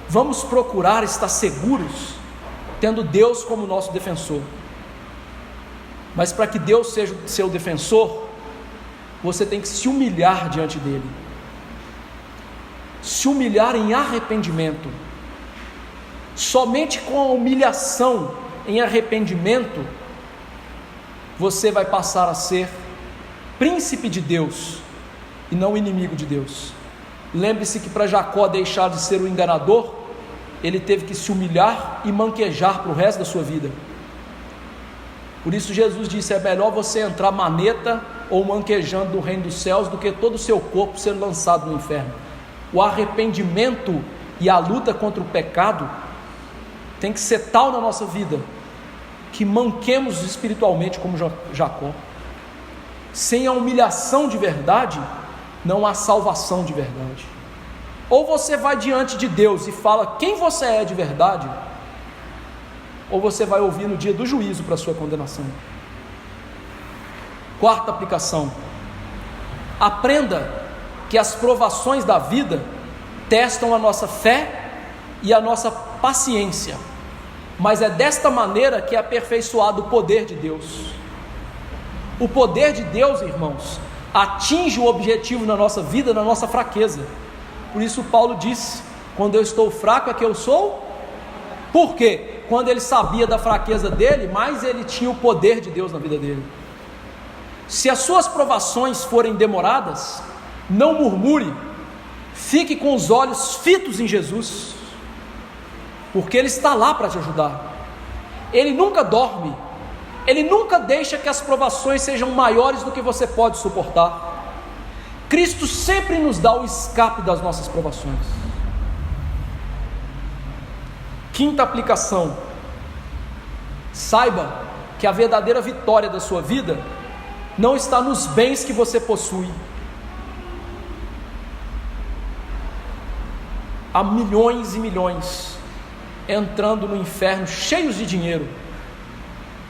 vamos procurar estar seguros tendo Deus como nosso defensor. Mas para que Deus seja seu defensor, você tem que se humilhar diante dele, se humilhar em arrependimento, Somente com a humilhação em arrependimento, você vai passar a ser príncipe de Deus e não inimigo de Deus. Lembre-se que para Jacó deixar de ser o enganador, ele teve que se humilhar e manquejar para o resto da sua vida. Por isso Jesus disse: é melhor você entrar maneta ou manquejando no reino dos céus do que todo o seu corpo ser lançado no inferno. O arrependimento e a luta contra o pecado tem que ser tal na nossa vida que manquemos espiritualmente como Jacó. Sem a humilhação de verdade, não há salvação de verdade. Ou você vai diante de Deus e fala quem você é de verdade, ou você vai ouvir no dia do juízo para a sua condenação. Quarta aplicação: aprenda que as provações da vida testam a nossa fé e a nossa paciência, mas é desta maneira que é aperfeiçoado o poder de Deus. O poder de Deus, irmãos, atinge o objetivo na nossa vida, na nossa fraqueza. Por isso Paulo disse: quando eu estou fraco é que eu sou. Por quê? Quando ele sabia da fraqueza dele, mais ele tinha o poder de Deus na vida dele. Se as suas provações forem demoradas, não murmure, fique com os olhos fitos em Jesus, porque Ele está lá para te ajudar. Ele nunca dorme, Ele nunca deixa que as provações sejam maiores do que você pode suportar. Cristo sempre nos dá o escape das nossas provações. Quinta aplicação: saiba que a verdadeira vitória da sua vida não está nos bens que você possui. Há milhões e milhões entrando no inferno cheios de dinheiro,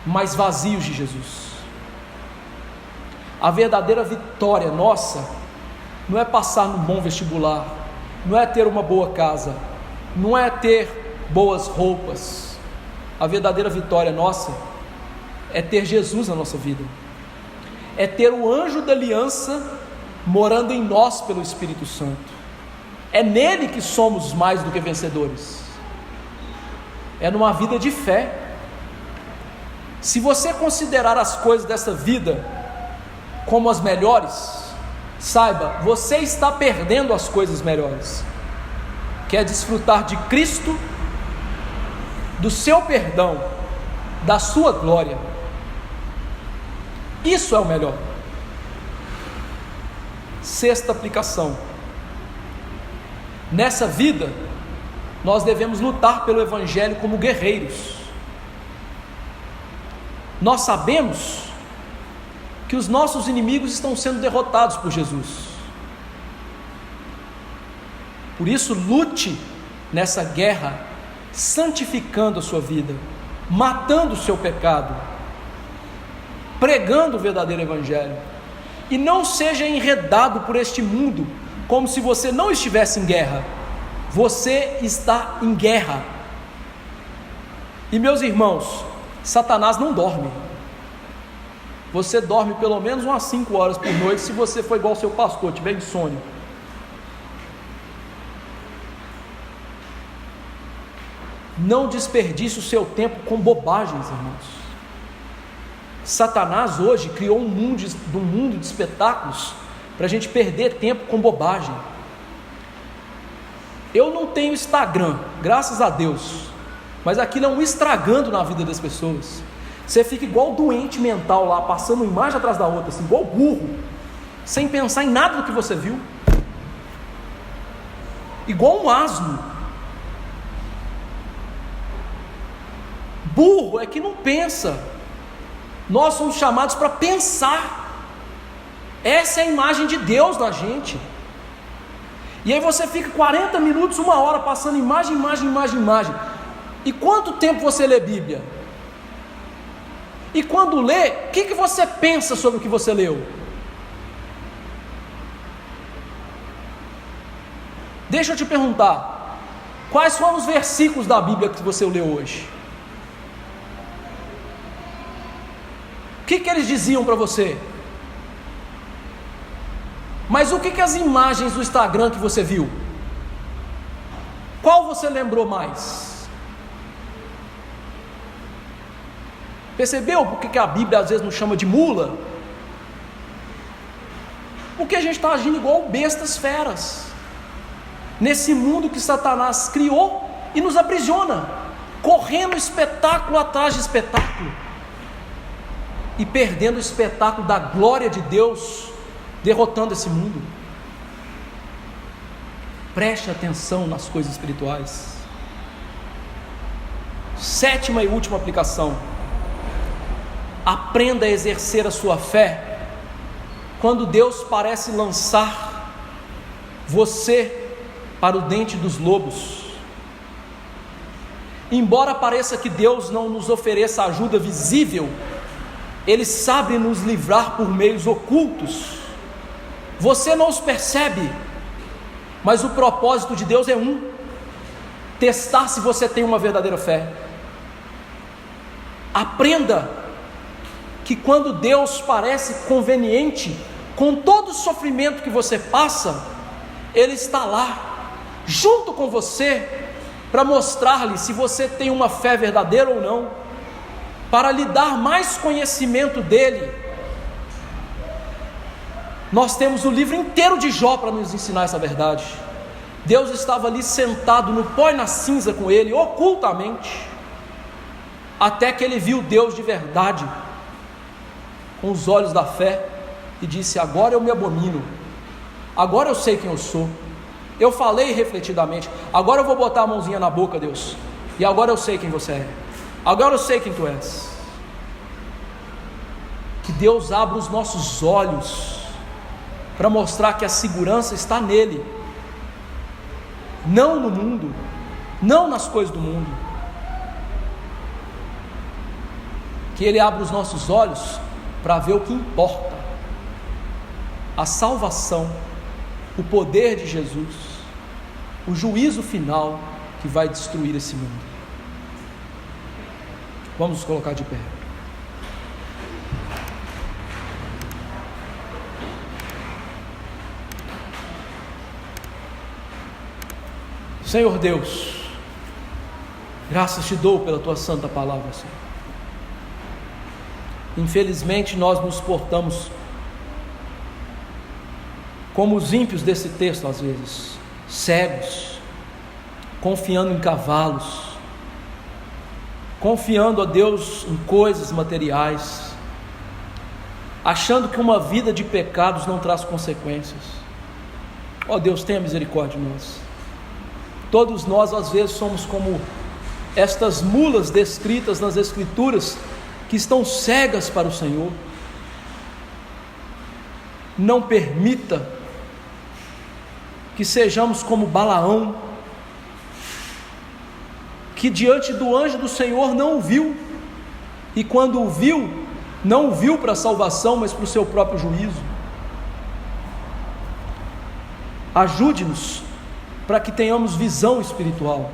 mas vazios de Jesus. A verdadeira vitória nossa não é passar num bom vestibular, não é ter uma boa casa, não é ter boas roupas. A verdadeira vitória nossa é ter Jesus na nossa vida, é ter o anjo da aliança morando em nós pelo Espírito Santo. É nele que somos mais do que vencedores. É numa vida de fé. Se você considerar as coisas dessa vida como as melhores, saiba, você está perdendo as coisas melhores, que é desfrutar de Cristo, do seu perdão, da sua glória. Isso é o melhor. Sexta aplicação: nessa vida nós devemos lutar pelo Evangelho como guerreiros. Nós sabemos que os nossos inimigos estão sendo derrotados por Jesus. Por isso, lute nessa guerra, santificando a sua vida, matando o seu pecado, pregando o verdadeiro Evangelho. E não seja enredado por este mundo como se você não estivesse em guerra. Você está em guerra. E meus irmãos, Satanás não dorme. Você dorme pelo menos umas 5 horas por noite, se você for igual ao seu pastor, tiver insônia. Não desperdice o seu tempo com bobagens, irmãos. Satanás hoje criou um mundo de espetáculos para a gente perder tempo com bobagem. Eu não tenho Instagram, graças a Deus, mas aquilo é um estragando na vida das pessoas. Você fica igual doente mental lá, passando uma imagem atrás da outra, assim, igual burro, sem pensar em nada do que você viu, igual um asno. Burro é que não pensa. Nós somos chamados para pensar. Essa é a imagem de Deus na gente. E aí você fica 40 minutos, 1 hora passando imagem. E quanto tempo você lê Bíblia? E quando lê, o que você pensa sobre o que você leu? Deixa eu te perguntar, quais foram os versículos da Bíblia que você leu hoje? O que eles diziam para você? Mas o que as imagens do Instagram que você viu? Qual você lembrou mais? Percebeu por que a Bíblia às vezes nos chama de mula? Porque a gente está agindo igual bestas feras, nesse mundo que Satanás criou e nos aprisiona, correndo espetáculo atrás de espetáculo, e perdendo o espetáculo da glória de Deus, derrotando esse mundo. Preste atenção nas coisas espirituais. Sétima e última aplicação: aprenda a exercer a sua fé quando Deus parece lançar você para o dente dos lobos. Embora pareça que Deus não nos ofereça ajuda visível, Ele sabe nos livrar por meios ocultos. Você não os percebe, mas o propósito de Deus é um: testar se você tem uma verdadeira fé. Aprenda que quando Deus parece conveniente, com todo o sofrimento que você passa, Ele está lá, junto com você, para mostrar-lhe se você tem uma fé verdadeira ou não, para lhe dar mais conhecimento dEle. Nós temos o livro inteiro de Jó para nos ensinar essa verdade. Deus estava ali sentado no pó e na cinza com ele, ocultamente, até que ele viu Deus de verdade, com os olhos da fé, e disse: agora eu me abomino, agora eu sei quem eu sou, eu falei refletidamente, agora eu vou botar a mãozinha na boca, Deus, e agora eu sei quem você é, agora eu sei quem tu és. Que Deus abra os nossos olhos, para mostrar que a segurança está nele, não no mundo, não nas coisas do mundo. Que Ele abra os nossos olhos para ver o que importa: a salvação, o poder de Jesus, o juízo final que vai destruir esse mundo. Vamos nos colocar de pé. Senhor Deus, graças te dou pela tua santa palavra, Senhor. Infelizmente nós nos portamos como os ímpios desse texto, às vezes, cegos, confiando em cavalos, confiando a Deus em coisas materiais, achando que uma vida de pecados não traz consequências. Ó Deus, tenha misericórdia de nós. Todos nós às vezes somos como estas mulas descritas nas Escrituras, que estão cegas para o Senhor. Não permita que sejamos como Balaão, que diante do anjo do Senhor não o viu, e quando o viu, não o viu para a salvação, mas para o seu próprio juízo. Ajude-nos para que tenhamos visão espiritual,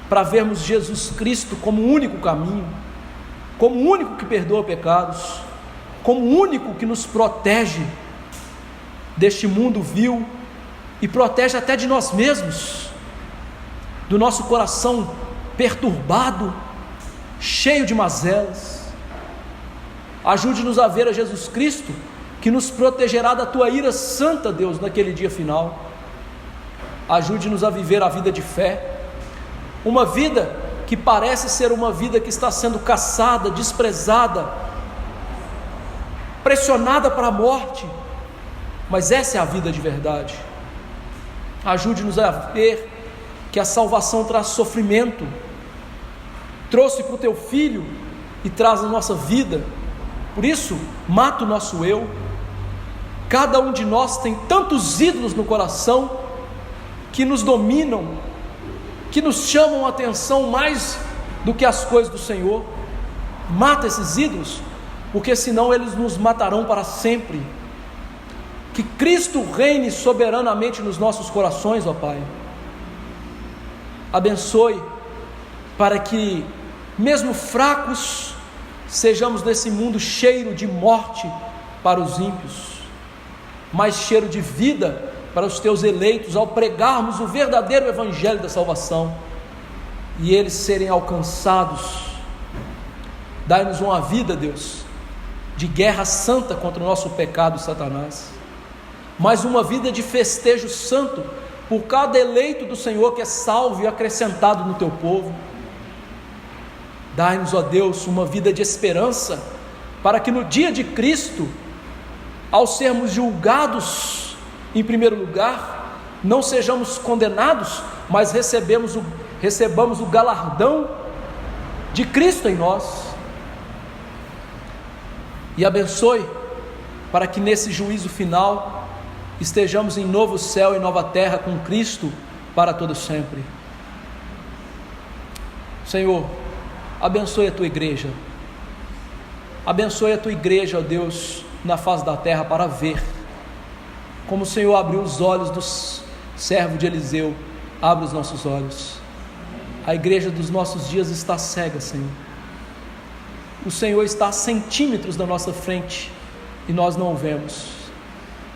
para vermos Jesus Cristo como o único caminho, como o único que perdoa pecados, como o único que nos protege deste mundo vil e protege até de nós mesmos, do nosso coração perturbado, cheio de mazelas. Ajude-nos a ver a Jesus Cristo, que nos protegerá da tua ira santa, Deus, naquele dia final. Ajude-nos a viver a vida de fé, uma vida que parece ser uma vida que está sendo caçada, desprezada, pressionada para a morte, mas essa é a vida de verdade. Ajude-nos a ver que a salvação traz sofrimento, trouxe para o teu Filho e traz a nossa vida. Por isso, mata o nosso eu. Cada um de nós tem tantos ídolos no coração que nos dominam, que nos chamam a atenção mais do que as coisas do Senhor. Mata esses ídolos, porque senão eles nos matarão para sempre. Que Cristo reine soberanamente nos nossos corações, ó Pai. Abençoe para que, mesmo fracos, sejamos nesse mundo cheiro de morte para os ímpios, mas cheiro de vida para os teus eleitos, ao pregarmos o verdadeiro evangelho da salvação, e eles serem alcançados Dai-nos uma vida, Deus, de guerra santa contra o nosso pecado, Satanás, mas uma vida de festejo santo por cada eleito do Senhor que é salvo e acrescentado no teu povo. Dai-nos, ó Deus, uma vida de esperança, para que no dia de Cristo, ao sermos julgados em primeiro lugar, não sejamos condenados, mas recebamos o galardão de Cristo em nós. E abençoe, para que nesse juízo final estejamos em novo céu e nova terra com Cristo para todo sempre. Senhor, abençoe a tua igreja. Abençoe a tua igreja, ó Deus, na face da terra, para ver como o Senhor abriu os olhos do servo de Eliseu. Abre os nossos olhos. A igreja dos nossos dias está cega, Senhor. O Senhor está a centímetros da nossa frente e nós não o vemos,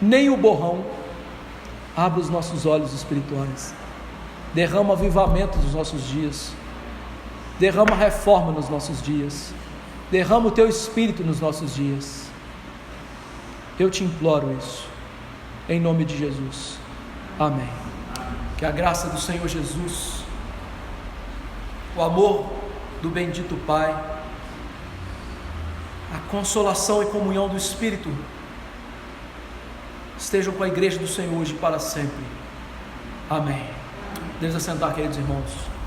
nem o borrão. Abre os nossos olhos espirituais. Derrama avivamento nos nossos dias. Derrama reforma nos nossos dias. Derrama o teu Espírito nos nossos dias. Eu te imploro isso, em nome de Jesus. Amém. Que a graça do Senhor Jesus, o amor do bendito Pai, a consolação e comunhão do Espírito estejam com a igreja do Senhor hoje e para sempre. Amém. Deus assentar, queridos irmãos.